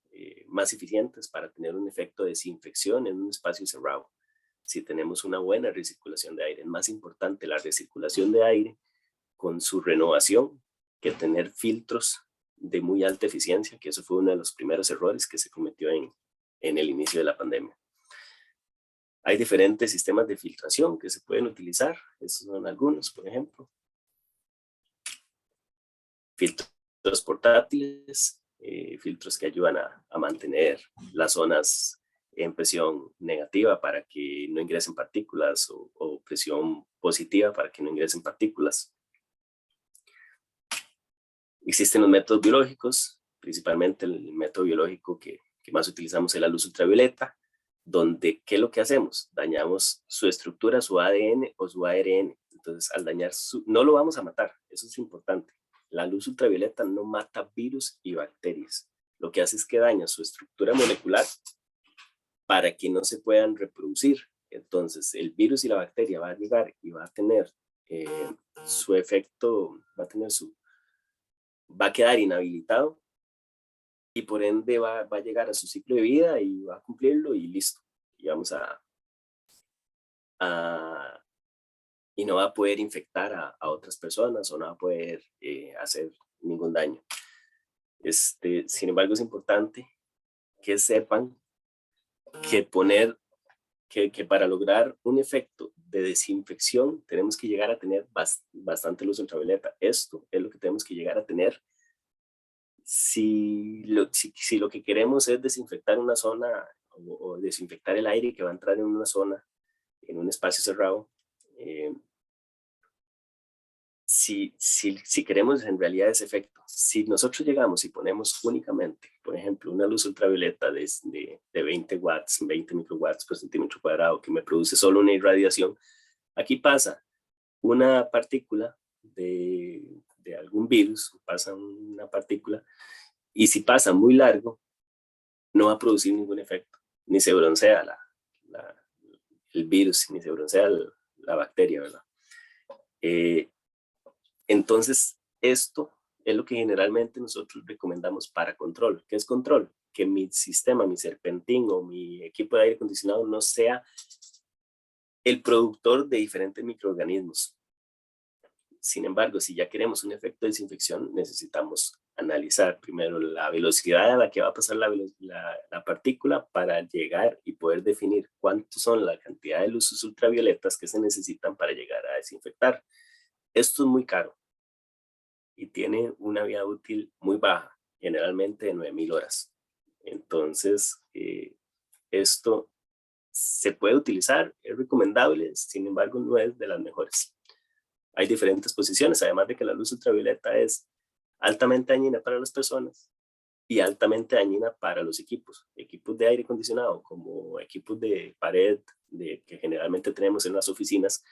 más eficientes para tener un efecto de desinfección en un espacio cerrado. Si tenemos una buena recirculación de aire, es más importante la recirculación de aire con su renovación que tener filtros de muy alta eficiencia, que eso fue uno de los primeros errores que se cometió en el inicio de la pandemia. Hay diferentes sistemas de filtración que se pueden utilizar. Estos son algunos, por ejemplo. Filtros portátiles, filtros que ayudan a mantener las zonas en presión negativa para que no ingresen partículas o presión positiva para que no ingresen partículas. Existen los métodos biológicos, principalmente el método biológico que más utilizamos es la luz ultravioleta, donde, ¿qué es lo que hacemos? Dañamos su estructura, su ADN o su ARN. Entonces, al dañar no lo vamos a matar, eso es importante. La luz ultravioleta no mata virus y bacterias. Lo que hace es que daña su estructura molecular para que no se puedan reproducir. Entonces, el virus y la bacteria va a llegar y va a tener su efecto, va a quedar inhabilitado y por ende va a llegar a su ciclo de vida y va a cumplirlo y listo. Y vamos y no va a poder infectar a otras personas o no va a poder hacer ningún daño. Sin embargo, es importante que sepan que que para lograr un efecto de desinfección tenemos que llegar a tener bastante luz ultravioleta. Esto es lo que tenemos que llegar a tener si lo que queremos es desinfectar una zona o desinfectar el aire que va a entrar en una zona, en un espacio cerrado. Si queremos en realidad ese efecto, si nosotros llegamos y ponemos únicamente, por ejemplo, una luz ultravioleta de 20 watts, 20 microwatts por centímetro cuadrado, que me produce solo una irradiación, aquí pasa una partícula de algún virus, pasa una partícula, y si pasa muy largo, no va a producir ningún efecto, ni se broncea el virus, ni se broncea la bacteria, ¿verdad? Entonces, esto es lo que generalmente nosotros recomendamos para control. ¿Qué es control? Que mi sistema, mi serpentín o mi equipo de aire acondicionado no sea el productor de diferentes microorganismos. Sin embargo, si ya queremos un efecto de desinfección, necesitamos analizar primero la velocidad a la que va a pasar la partícula para llegar y poder definir cuántos son la cantidad de luces ultravioletas que se necesitan para llegar a desinfectar. Esto es muy caro y tiene una vida útil muy baja, generalmente de 9,000 horas. Entonces, esto se puede utilizar, es recomendable, sin embargo, no es de las mejores. Hay diferentes posiciones, además de que la luz ultravioleta es altamente dañina para las personas y altamente dañina para los equipos de aire acondicionado, como equipos de pared que generalmente tenemos en las oficinas,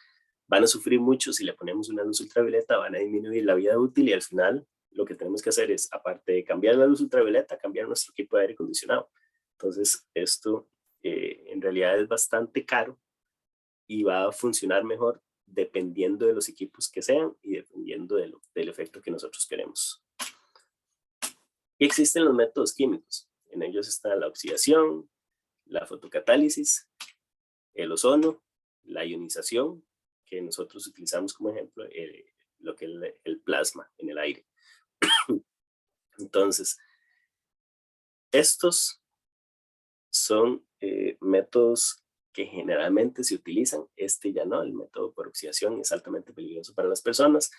van a sufrir mucho si le ponemos una luz ultravioleta, van a disminuir la vida útil y al final lo que tenemos que hacer es, aparte de cambiar la luz ultravioleta, cambiar nuestro equipo de aire acondicionado. Entonces, esto en realidad es bastante caro y va a funcionar mejor dependiendo de los equipos que sean y dependiendo del efecto que nosotros queremos. Y existen los métodos químicos. En ellos está la oxidación, la fotocatálisis, el ozono, la ionización, que nosotros utilizamos como ejemplo lo que es el plasma en el aire. Entonces, estos son métodos que generalmente se utilizan. Este ya no, el método por oxidación es altamente peligroso para las personas.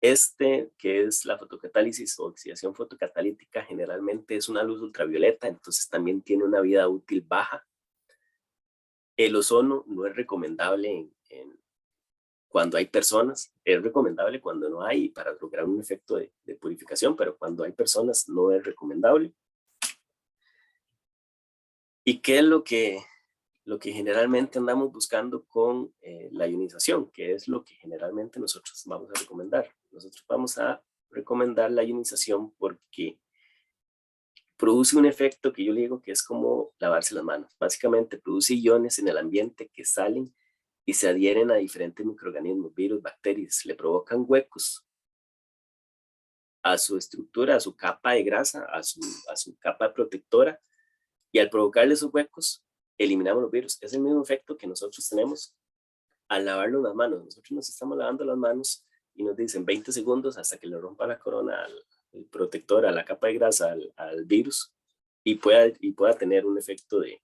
Este, que es la fotocatálisis o oxidación fotocatalítica, generalmente es una luz ultravioleta, entonces también tiene una vida útil baja. El ozono no es recomendable cuando hay personas, es recomendable cuando no hay para lograr un efecto de purificación, pero cuando hay personas no es recomendable. ¿Y qué es lo que generalmente andamos buscando con la ionización? ¿Qué es lo que generalmente nosotros vamos a recomendar? Nosotros vamos a recomendar la ionización porque produce un efecto que yo le digo que es como lavarse las manos. Básicamente produce iones en el ambiente que salen y se adhieren a diferentes microorganismos, virus, bacterias, le provocan huecos a su estructura, a su capa de grasa, a su capa protectora, y al provocarle esos huecos, eliminamos los virus. Es el mismo efecto que nosotros tenemos al lavarnos las manos. Nosotros nos estamos lavando las manos y nos dicen 20 segundos hasta que le rompa la corona al protector, a la capa de grasa, al virus, y pueda tener un efecto de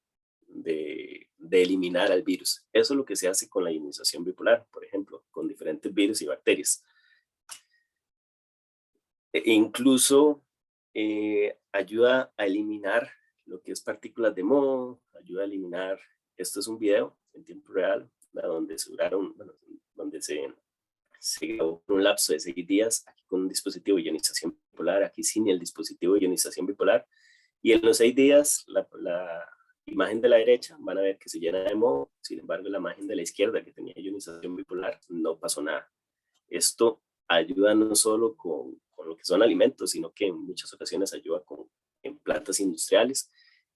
eliminar al virus. Eso es lo que se hace con la ionización bipolar, por ejemplo, con diferentes virus y bacterias. Incluso ayuda a eliminar lo que es partículas de moho, ayuda a eliminar, esto es un video en tiempo real, donde se grabó un lapso de 6 días, aquí con un dispositivo de ionización bipolar, aquí sin el dispositivo de ionización bipolar, y en los 6 días la imagen de la derecha van a ver que se llena de moho, sin embargo la imagen de la izquierda que tenía ionización bipolar no pasó nada. Esto ayuda no solo con lo que son alimentos, sino que en muchas ocasiones ayuda en plantas industriales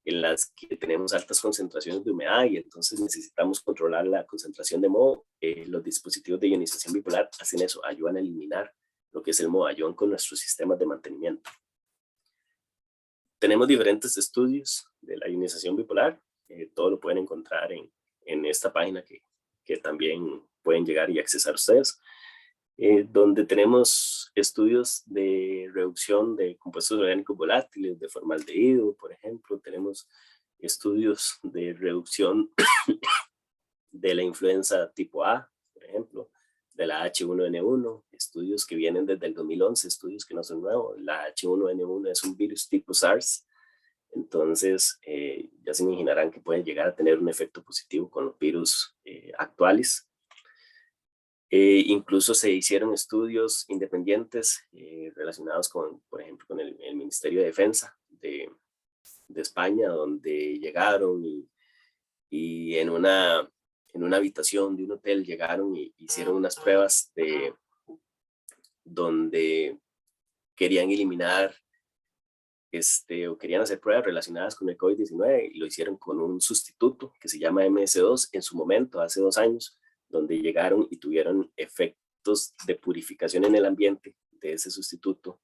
en las que tenemos altas concentraciones de humedad y entonces necesitamos controlar la concentración de moho. Los dispositivos de ionización bipolar hacen eso, ayudan a eliminar lo que es el moho, ayudan con nuestros sistemas de mantenimiento. Tenemos diferentes estudios de la ionización bipolar, todo lo pueden encontrar en esta página que también pueden llegar y accesar ustedes. Donde tenemos estudios de reducción de compuestos orgánicos volátiles, de formaldehído, por ejemplo. Tenemos estudios de reducción de la influenza tipo A, por ejemplo, de la H1N1, estudios que vienen desde el 2011, estudios que no son nuevos. La H1N1 es un virus tipo SARS, entonces ya se imaginarán que pueden llegar a tener un efecto positivo con los virus actuales. Incluso se hicieron estudios independientes relacionados con, por ejemplo, con el Ministerio de Defensa de España, donde llegaron y en una habitación de un hotel llegaron y hicieron unas pruebas donde querían eliminar o querían hacer pruebas relacionadas con el COVID-19 y lo hicieron con un sustituto que se llama MS2 en su momento, hace 2 años, donde llegaron y tuvieron efectos de purificación en el ambiente de ese sustituto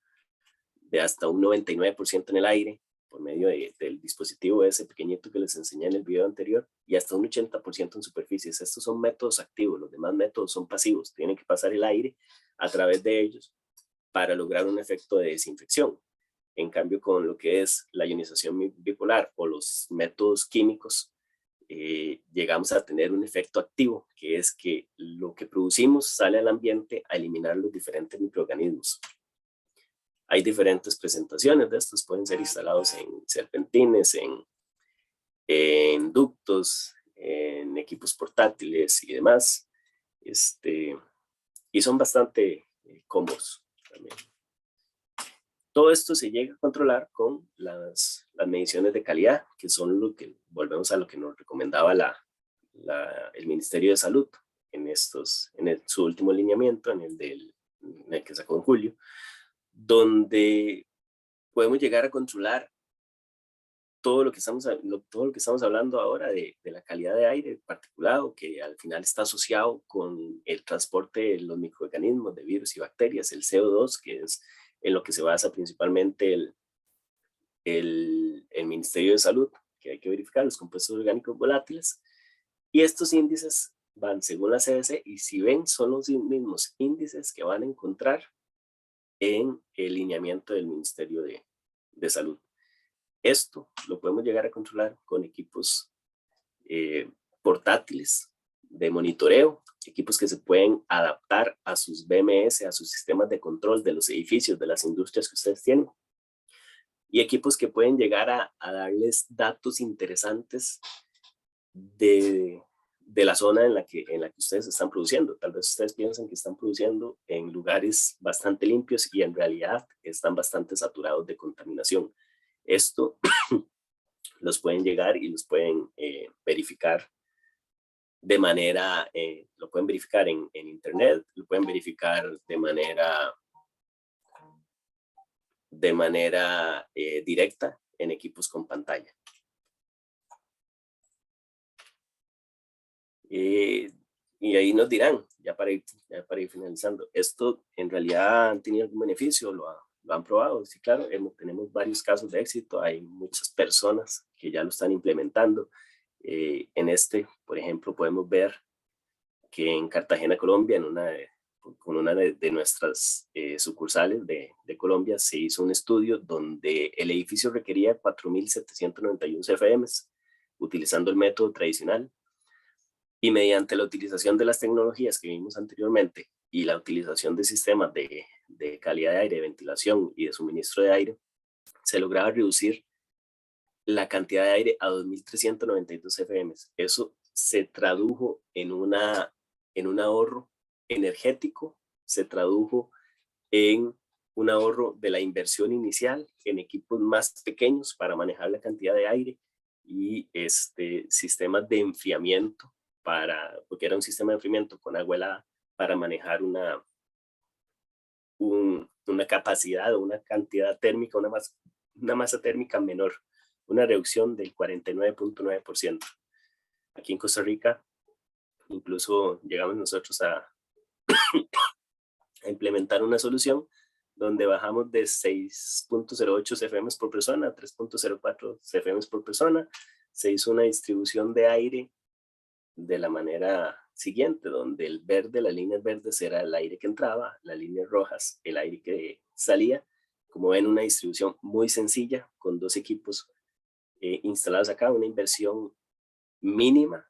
de hasta un 99% en el aire por medio del dispositivo ese pequeñito que les enseñé en el video anterior y hasta un 80% en superficies. Estos son métodos activos, los demás métodos son pasivos, tienen que pasar el aire a través de ellos para lograr un efecto de desinfección. En cambio, con lo que es la ionización bipolar o los métodos químicos, llegamos a tener un efecto activo, que es que lo que producimos sale al ambiente a eliminar los diferentes microorganismos. Hay diferentes presentaciones de estos, pueden ser instalados en serpentines, en ductos, en equipos portátiles y demás, y son bastante cómodos también. Todo esto se llega a controlar con las mediciones de calidad, que son volvemos a lo que nos recomendaba el Ministerio de Salud en su último lineamiento, en el que sacó en julio, donde podemos llegar a controlar todo lo que estamos hablando ahora de la calidad de aire particulado, que al final está asociado con el transporte de los microorganismos, de virus y bacterias, el CO2, que es en lo que se basa principalmente el Ministerio de Salud, que hay que verificar los compuestos orgánicos volátiles. Y estos índices van según la CDC, y si ven, son los mismos índices que van a encontrar en el lineamiento del Ministerio de Salud. Esto lo podemos llegar a controlar con equipos portátiles de monitoreo, equipos que se pueden adaptar a sus BMS, a sus sistemas de control de los edificios, de las industrias que ustedes tienen, y equipos que pueden llegar a darles datos interesantes de la zona en la que ustedes están produciendo. Tal vez ustedes piensan que están produciendo en lugares bastante limpios y en realidad están bastante saturados de contaminación. Esto los pueden llegar y los pueden verificar de manera, lo pueden verificar en internet, lo pueden verificar de manera directa en equipos con pantalla. Y ahí nos dirán, ya para ir finalizando, ¿esto en realidad han tenido algún beneficio? ¿Lo han probado? Sí, claro, tenemos varios casos de éxito, hay muchas personas que ya lo están implementando. En por ejemplo, podemos ver que en Cartagena, Colombia, con una de nuestras sucursales de Colombia, se hizo un estudio donde el edificio requería 4.791 CFMs, utilizando el método tradicional. Y mediante la utilización de las tecnologías que vimos anteriormente y la utilización de sistemas de calidad de aire, de ventilación y de suministro de aire, se lograba reducir la cantidad de aire a 2.392 FM. Eso se tradujo en un ahorro energético, se tradujo en un ahorro de la inversión inicial en equipos más pequeños para manejar la cantidad de aire y sistemas de enfriamiento, porque era un sistema de enfriamiento con agua helada para manejar una capacidad o una cantidad térmica, una masa térmica menor, una reducción del 49.9%. Aquí en Costa Rica, incluso llegamos nosotros a implementar una solución donde bajamos de 6.08 CFM por persona a 3.04 CFM por persona. Se hizo una distribución de aire de la manera siguiente, donde el verde, las líneas verdes era el aire que entraba, las líneas rojas el aire que salía. Como ven, una distribución muy sencilla con dos equipos instalados acá, una inversión mínima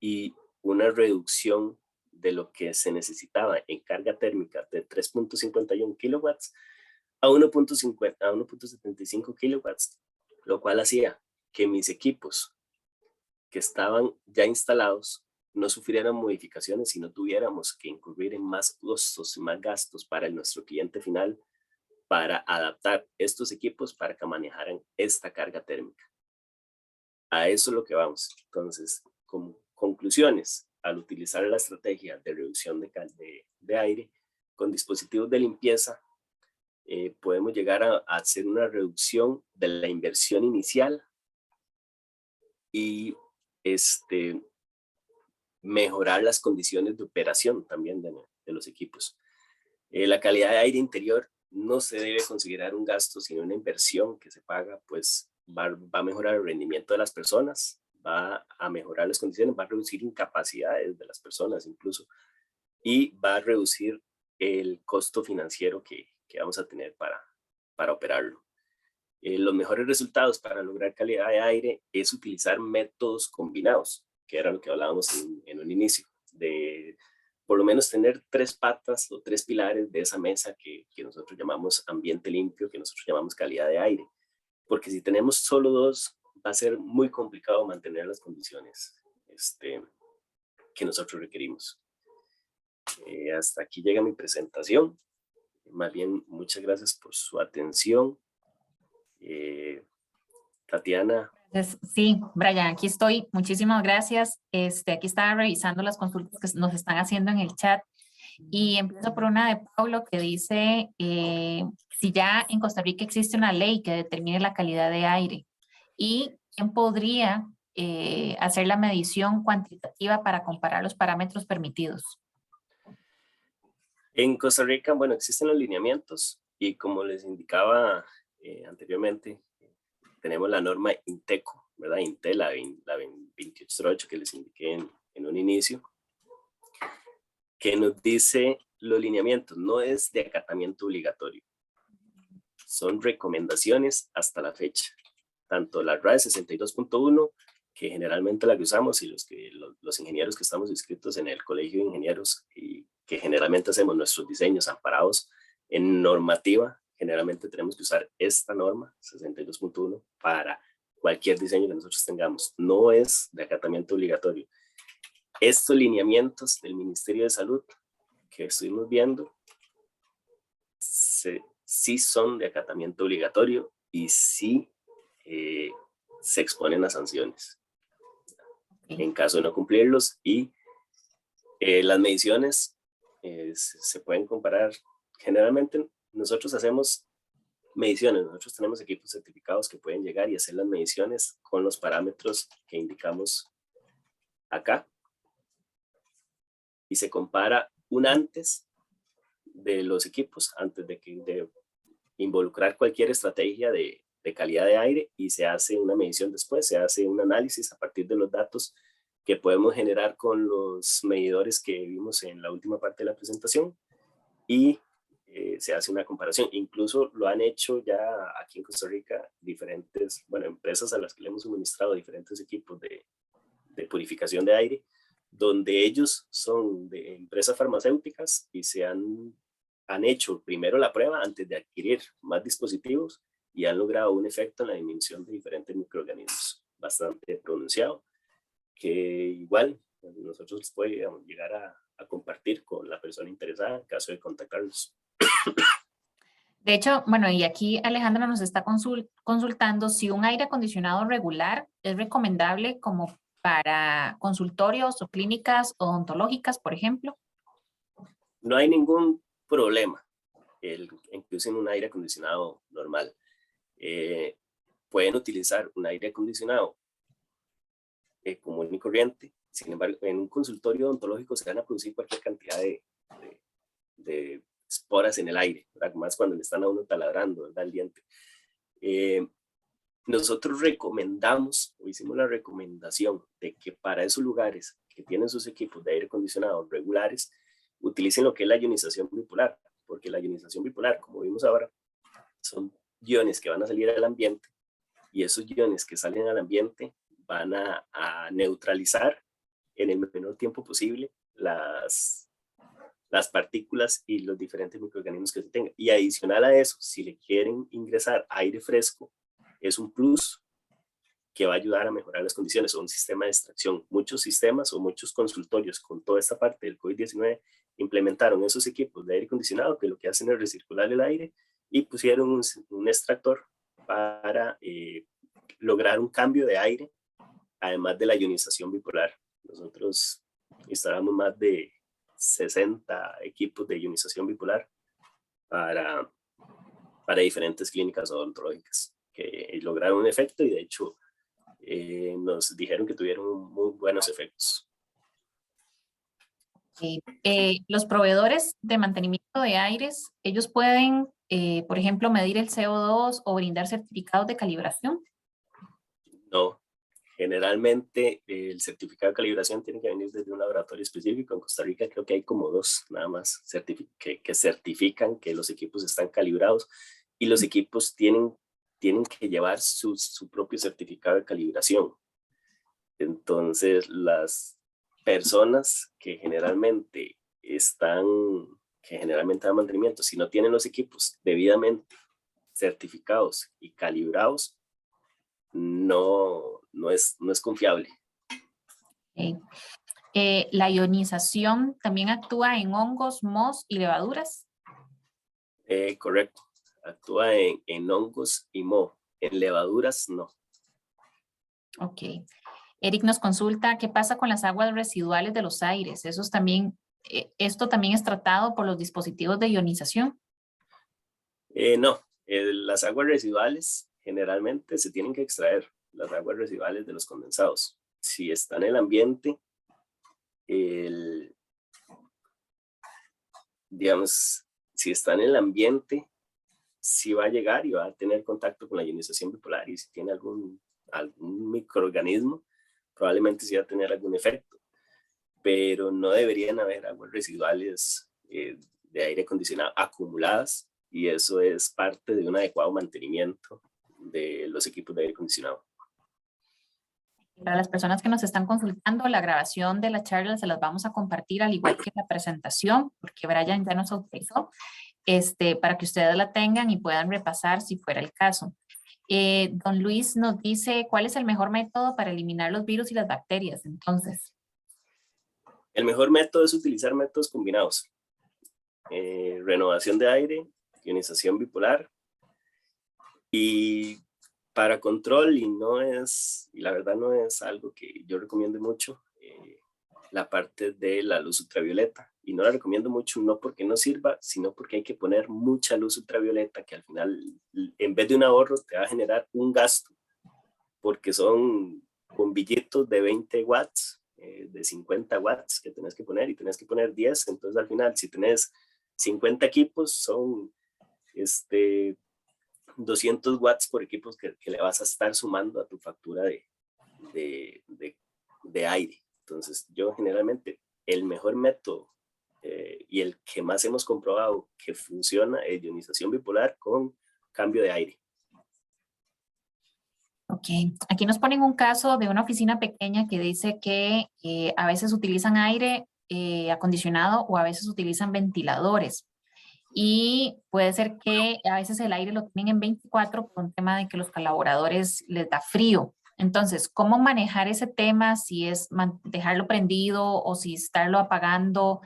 y una reducción de lo que se necesitaba en carga térmica de 3.51 kilowatts a 1.75 kilowatts, lo cual hacía que mis equipos que estaban ya instalados no sufrieran modificaciones y no tuviéramos que incurrir en más costos y más gastos para nuestro cliente final para adaptar estos equipos para que manejaran esta carga térmica. A eso es lo que vamos. Entonces, como conclusiones, al utilizar la estrategia de reducción de aire con dispositivos de limpieza, podemos llegar a hacer una reducción de la inversión inicial y mejorar las condiciones de operación también de los equipos. La calidad de aire interior no se debe considerar un gasto, sino una inversión que se paga, pues va a mejorar el rendimiento de las personas, va a mejorar las condiciones, va a reducir incapacidades de las personas incluso, y va a reducir el costo financiero que vamos a tener para operarlo. Los mejores resultados para lograr calidad de aire es utilizar métodos combinados, que era lo que hablábamos en un inicio, de por lo menos tener 3 patas o 3 pilares de esa mesa que nosotros llamamos ambiente limpio, que nosotros llamamos calidad de aire. Porque si tenemos solo 2, va a ser muy complicado mantener las condiciones que nosotros requerimos. Hasta aquí llega mi presentación. Más bien, muchas gracias por su atención. Tatiana. Sí, Brian, aquí estoy. Muchísimas gracias. Aquí estaba revisando las consultas que nos están haciendo en el chat y empiezo por una de Pablo que dice si ya en Costa Rica existe una ley que determine la calidad de aire. ¿Y quién podría hacer la medición cuantitativa para comparar los parámetros permitidos? En Costa Rica, bueno, existen los lineamientos y como les indicaba anteriormente, tenemos la norma INTECO, ¿verdad? INTEL, la 2808 que les indiqué en un inicio, que nos dice los lineamientos, no es de acatamiento obligatorio, son recomendaciones hasta la fecha. Tanto la RAE 62.1, que generalmente la que usamos, y los ingenieros que estamos inscritos en el Colegio de Ingenieros y que generalmente hacemos nuestros diseños amparados en normativa, generalmente tenemos que usar esta norma 62.1 para cualquier diseño que nosotros tengamos. No es de acatamiento obligatorio. Estos lineamientos del Ministerio de Salud que estuvimos viendo sí son de acatamiento obligatorio y sí se exponen a sanciones en caso de no cumplirlos, y las mediciones se pueden comparar. Generalmente nosotros hacemos mediciones, nosotros tenemos equipos certificados que pueden llegar y hacer las mediciones con los parámetros que indicamos acá, y se compara un antes de los equipos, antes de involucrar cualquier estrategia de calidad de aire, y se hace una medición después, se hace un análisis a partir de los datos que podemos generar con los medidores que vimos en la última parte de la presentación, y se hace una comparación. Incluso lo han hecho ya aquí en Costa Rica diferentes, bueno, empresas a las que le hemos suministrado diferentes equipos de purificación de aire, donde ellos son de empresas farmacéuticas y se han hecho primero la prueba antes de adquirir más dispositivos, y han logrado un efecto en la disminución de diferentes microorganismos bastante pronunciado, que igual nosotros podemos llegar a compartir con la persona interesada en caso de contactarlos. De hecho, bueno, y aquí Alejandra nos está consultando si un aire acondicionado regular es recomendable como para consultorios o clínicas odontológicas, por ejemplo. No hay ningún problema en que usen un aire acondicionado normal. Pueden utilizar un aire acondicionado común y corriente. Sin embargo, en un consultorio odontológico se van a producir cualquier cantidad de esporas en el aire, ¿verdad? Más cuando le están a uno taladrando, ¿verdad? El diente. Nosotros recomendamos, o hicimos la recomendación de que para esos lugares que tienen sus equipos de aire acondicionado regulares, utilicen lo que es la ionización bipolar, porque la ionización bipolar, como vimos ahora, son iones que van a salir al ambiente, y esos iones que salen al ambiente van a neutralizar en el menor tiempo posible las partículas y los diferentes microorganismos que se tengan. Y adicional a eso, si le quieren ingresar aire fresco, es un plus que va a ayudar a mejorar las condiciones, o un sistema de extracción. Muchos sistemas o muchos consultorios con toda esta parte del COVID-19 implementaron esos equipos de aire acondicionado que lo que hacen es recircular el aire, y pusieron un extractor para lograr un cambio de aire, además de la ionización bipolar. Nosotros instalamos más de 60 equipos de ionización bipolar para diferentes clínicas odontológicas que lograron un efecto, y de hecho nos dijeron que tuvieron muy buenos efectos. Los proveedores de mantenimiento de aires, ellos pueden, por ejemplo, medir el CO2 o brindar certificados de calibración. No, generalmente el certificado de calibración tiene que venir desde un laboratorio específico. En Costa Rica creo que hay como 2 nada más que certifican que los equipos están calibrados, y los equipos tienen que llevar su propio certificado de calibración. Entonces las personas que generalmente dan mantenimiento, si no tienen los equipos debidamente certificados y calibrados, no es confiable. ¿La ionización también actúa en hongos, mohos y levaduras? Correcto, actúa en hongos y moho, en levaduras no. Ok. Eric nos consulta qué pasa con las aguas residuales de los aires. ¿Esto también es tratado por los dispositivos de ionización? No, las aguas residuales generalmente se tienen que extraer. las aguas residuales de los condensados. Si está en el ambiente, digamos, si está en el ambiente, sí va a llegar y va a tener contacto con la ionización bipolar, y si tiene algún microorganismo, probablemente sí va a tener algún efecto, pero no deberían haber aguas residuales de aire acondicionado acumuladas, y eso es parte de un adecuado mantenimiento de los equipos de aire acondicionado. Para las personas que nos están consultando, la grabación de la charla se las vamos a compartir al igual que la presentación, porque Brian ya nos autorizó, para que ustedes la tengan y puedan repasar si fuera el caso. Don Luis nos dice, ¿cuál es el mejor método para eliminar los virus y las bacterias? Entonces, el mejor método es utilizar métodos combinados. Renovación de aire, ionización bipolar, y para control, y la verdad no es algo que yo recomiendo mucho, la parte de la luz ultravioleta, y no la recomiendo mucho no porque no sirva, sino porque hay que poner mucha luz ultravioleta, que al final, en vez de un ahorro, te va a generar un gasto, porque son bombillitos de 20 watts, de 50 watts que tenés que poner, y tenés que poner 10, entonces al final, si tenés 50 equipos, son 200 watts por equipos que le vas a estar sumando a tu factura de aire. Entonces, yo generalmente, el mejor método y el que más hemos comprobado que funciona es ionización bipolar con cambio de aire. ok, aquí nos ponen un caso de una oficina pequeña que dice que a veces utilizan aire acondicionado o a veces utilizan ventiladores. Y puede ser que a veces el aire lo tienen en 24 por un tema de que los colaboradores les da frío. Entonces, ¿cómo manejar ese tema? Si es dejarlo prendido o si estarlo apagando,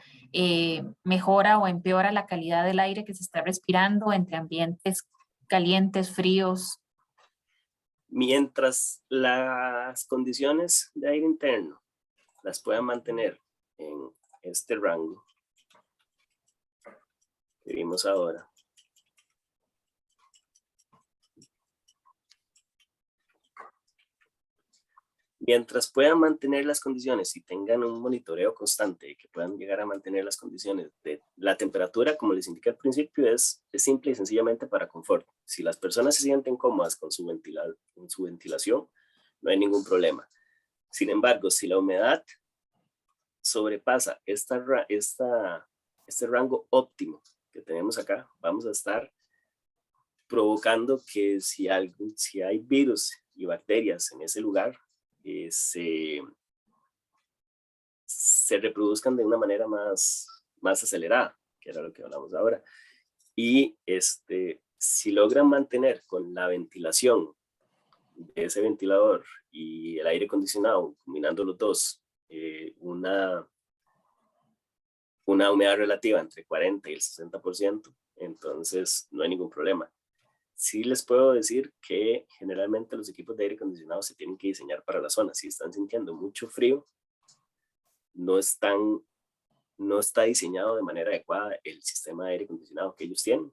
mejora o empeora la calidad del aire que se está respirando entre ambientes calientes, fríos. Mientras las condiciones de aire interno las puedan mantener en este rango que vimos ahora, mientras puedan mantener las condiciones y tengan un monitoreo constante, que puedan llegar a mantener las condiciones de la temperatura, como les indiqué al principio, es simple y sencillamente para confort. Si las personas se sienten cómodas con su ventilación, no hay ningún problema. Sin embargo, si la humedad sobrepasa este rango óptimo que tenemos acá, vamos a estar provocando que si hay virus y bacterias en ese lugar, se reproduzcan de una manera más acelerada, que era lo que hablamos ahora. Y si logran mantener con la ventilación de ese ventilador y el aire acondicionado, combinando los dos, una humedad relativa entre 40 y el 60%, entonces no hay ningún problema. Sí les puedo decir que generalmente los equipos de aire acondicionado se tienen que diseñar para la zona. Si están sintiendo mucho frío, no está diseñado de manera adecuada el sistema de aire acondicionado que ellos tienen,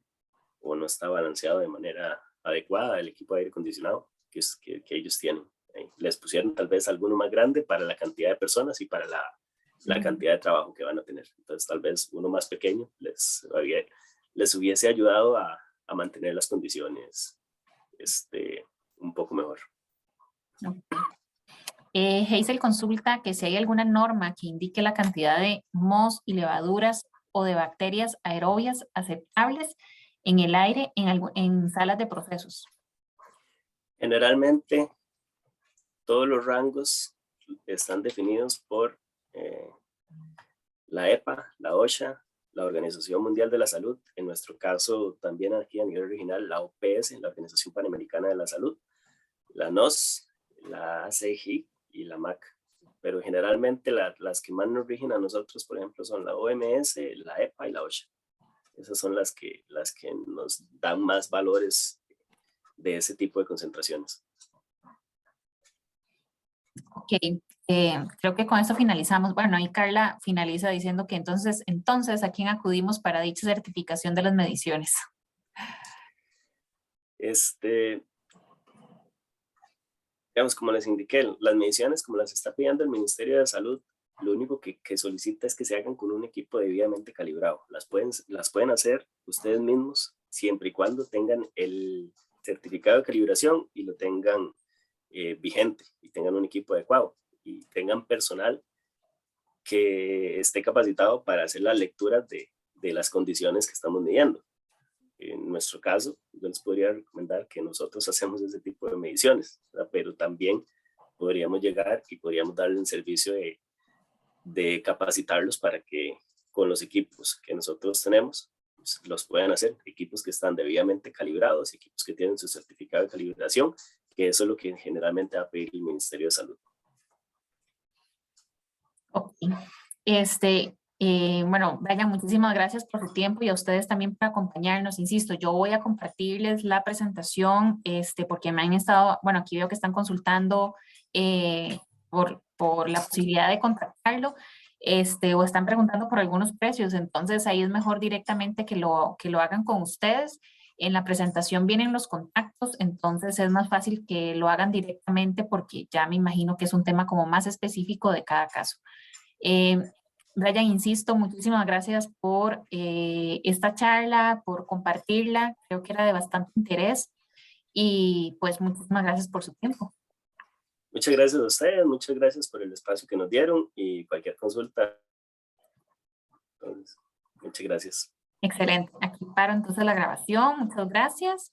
o no está balanceado de manera adecuada el equipo de aire acondicionado que ellos tienen. Les pusieron tal vez alguno más grande para la cantidad de personas y para la cantidad de trabajo que van a tener. Entonces tal vez uno más pequeño les hubiese ayudado a mantener las condiciones un poco mejor. Hazel consulta que si hay alguna norma que indique la cantidad de mohos y levaduras o de bacterias aerobias aceptables en el aire en salas de procesos. Generalmente todos los rangos están definidos por la EPA, la OSHA, la Organización Mundial de la Salud, en nuestro caso también aquí a nivel regional, la OPS, la Organización Panamericana de la Salud, la NOS, la ACG y la MAC. Pero generalmente las que más nos rigen a nosotros, por ejemplo, son la OMS, la EPA y la OSHA. Esas son las que nos dan más valores de ese tipo de concentraciones. Ok, creo que con esto finalizamos. Bueno, ahí Carla finaliza diciendo que entonces ¿a quién acudimos para dicha certificación de las mediciones? digamos, como les indiqué, las mediciones como las está pidiendo el Ministerio de Salud, lo único que solicita es que se hagan con un equipo debidamente calibrado. Las pueden hacer ustedes mismos siempre y cuando tengan el certificado de calibración y lo tengan vigente y tengan un equipo adecuado y tengan personal que esté capacitado para hacer las lecturas de las condiciones que estamos midiendo. En nuestro caso, yo les podría recomendar que nosotros hacemos ese tipo de mediciones, ¿verdad? Pero también podríamos llegar y podríamos darle un servicio de capacitarlos para que con los equipos que nosotros tenemos, pues, los puedan hacer, equipos que están debidamente calibrados, equipos que tienen su certificado de calibración, que eso es lo que generalmente va a pedir el Ministerio de Salud. Ok. Bueno, Brian, muchísimas gracias por su tiempo y a ustedes también por acompañarnos. Insisto, yo voy a compartirles la presentación, porque me han estado, bueno, aquí veo que están consultando por la posibilidad de contactarlo, o están preguntando por algunos precios. Entonces, ahí es mejor directamente que lo hagan con ustedes. En la presentación vienen los contactos, entonces es más fácil que lo hagan directamente porque ya me imagino que es un tema como más específico de cada caso. Brian, insisto, muchísimas gracias por esta charla, por compartirla. Creo que era de bastante interés y pues muchísimas gracias por su tiempo. Muchas gracias a ustedes, muchas gracias por el espacio que nos dieron y cualquier consulta. Entonces, muchas gracias. Excelente. Aquí paro entonces la grabación. Muchas gracias.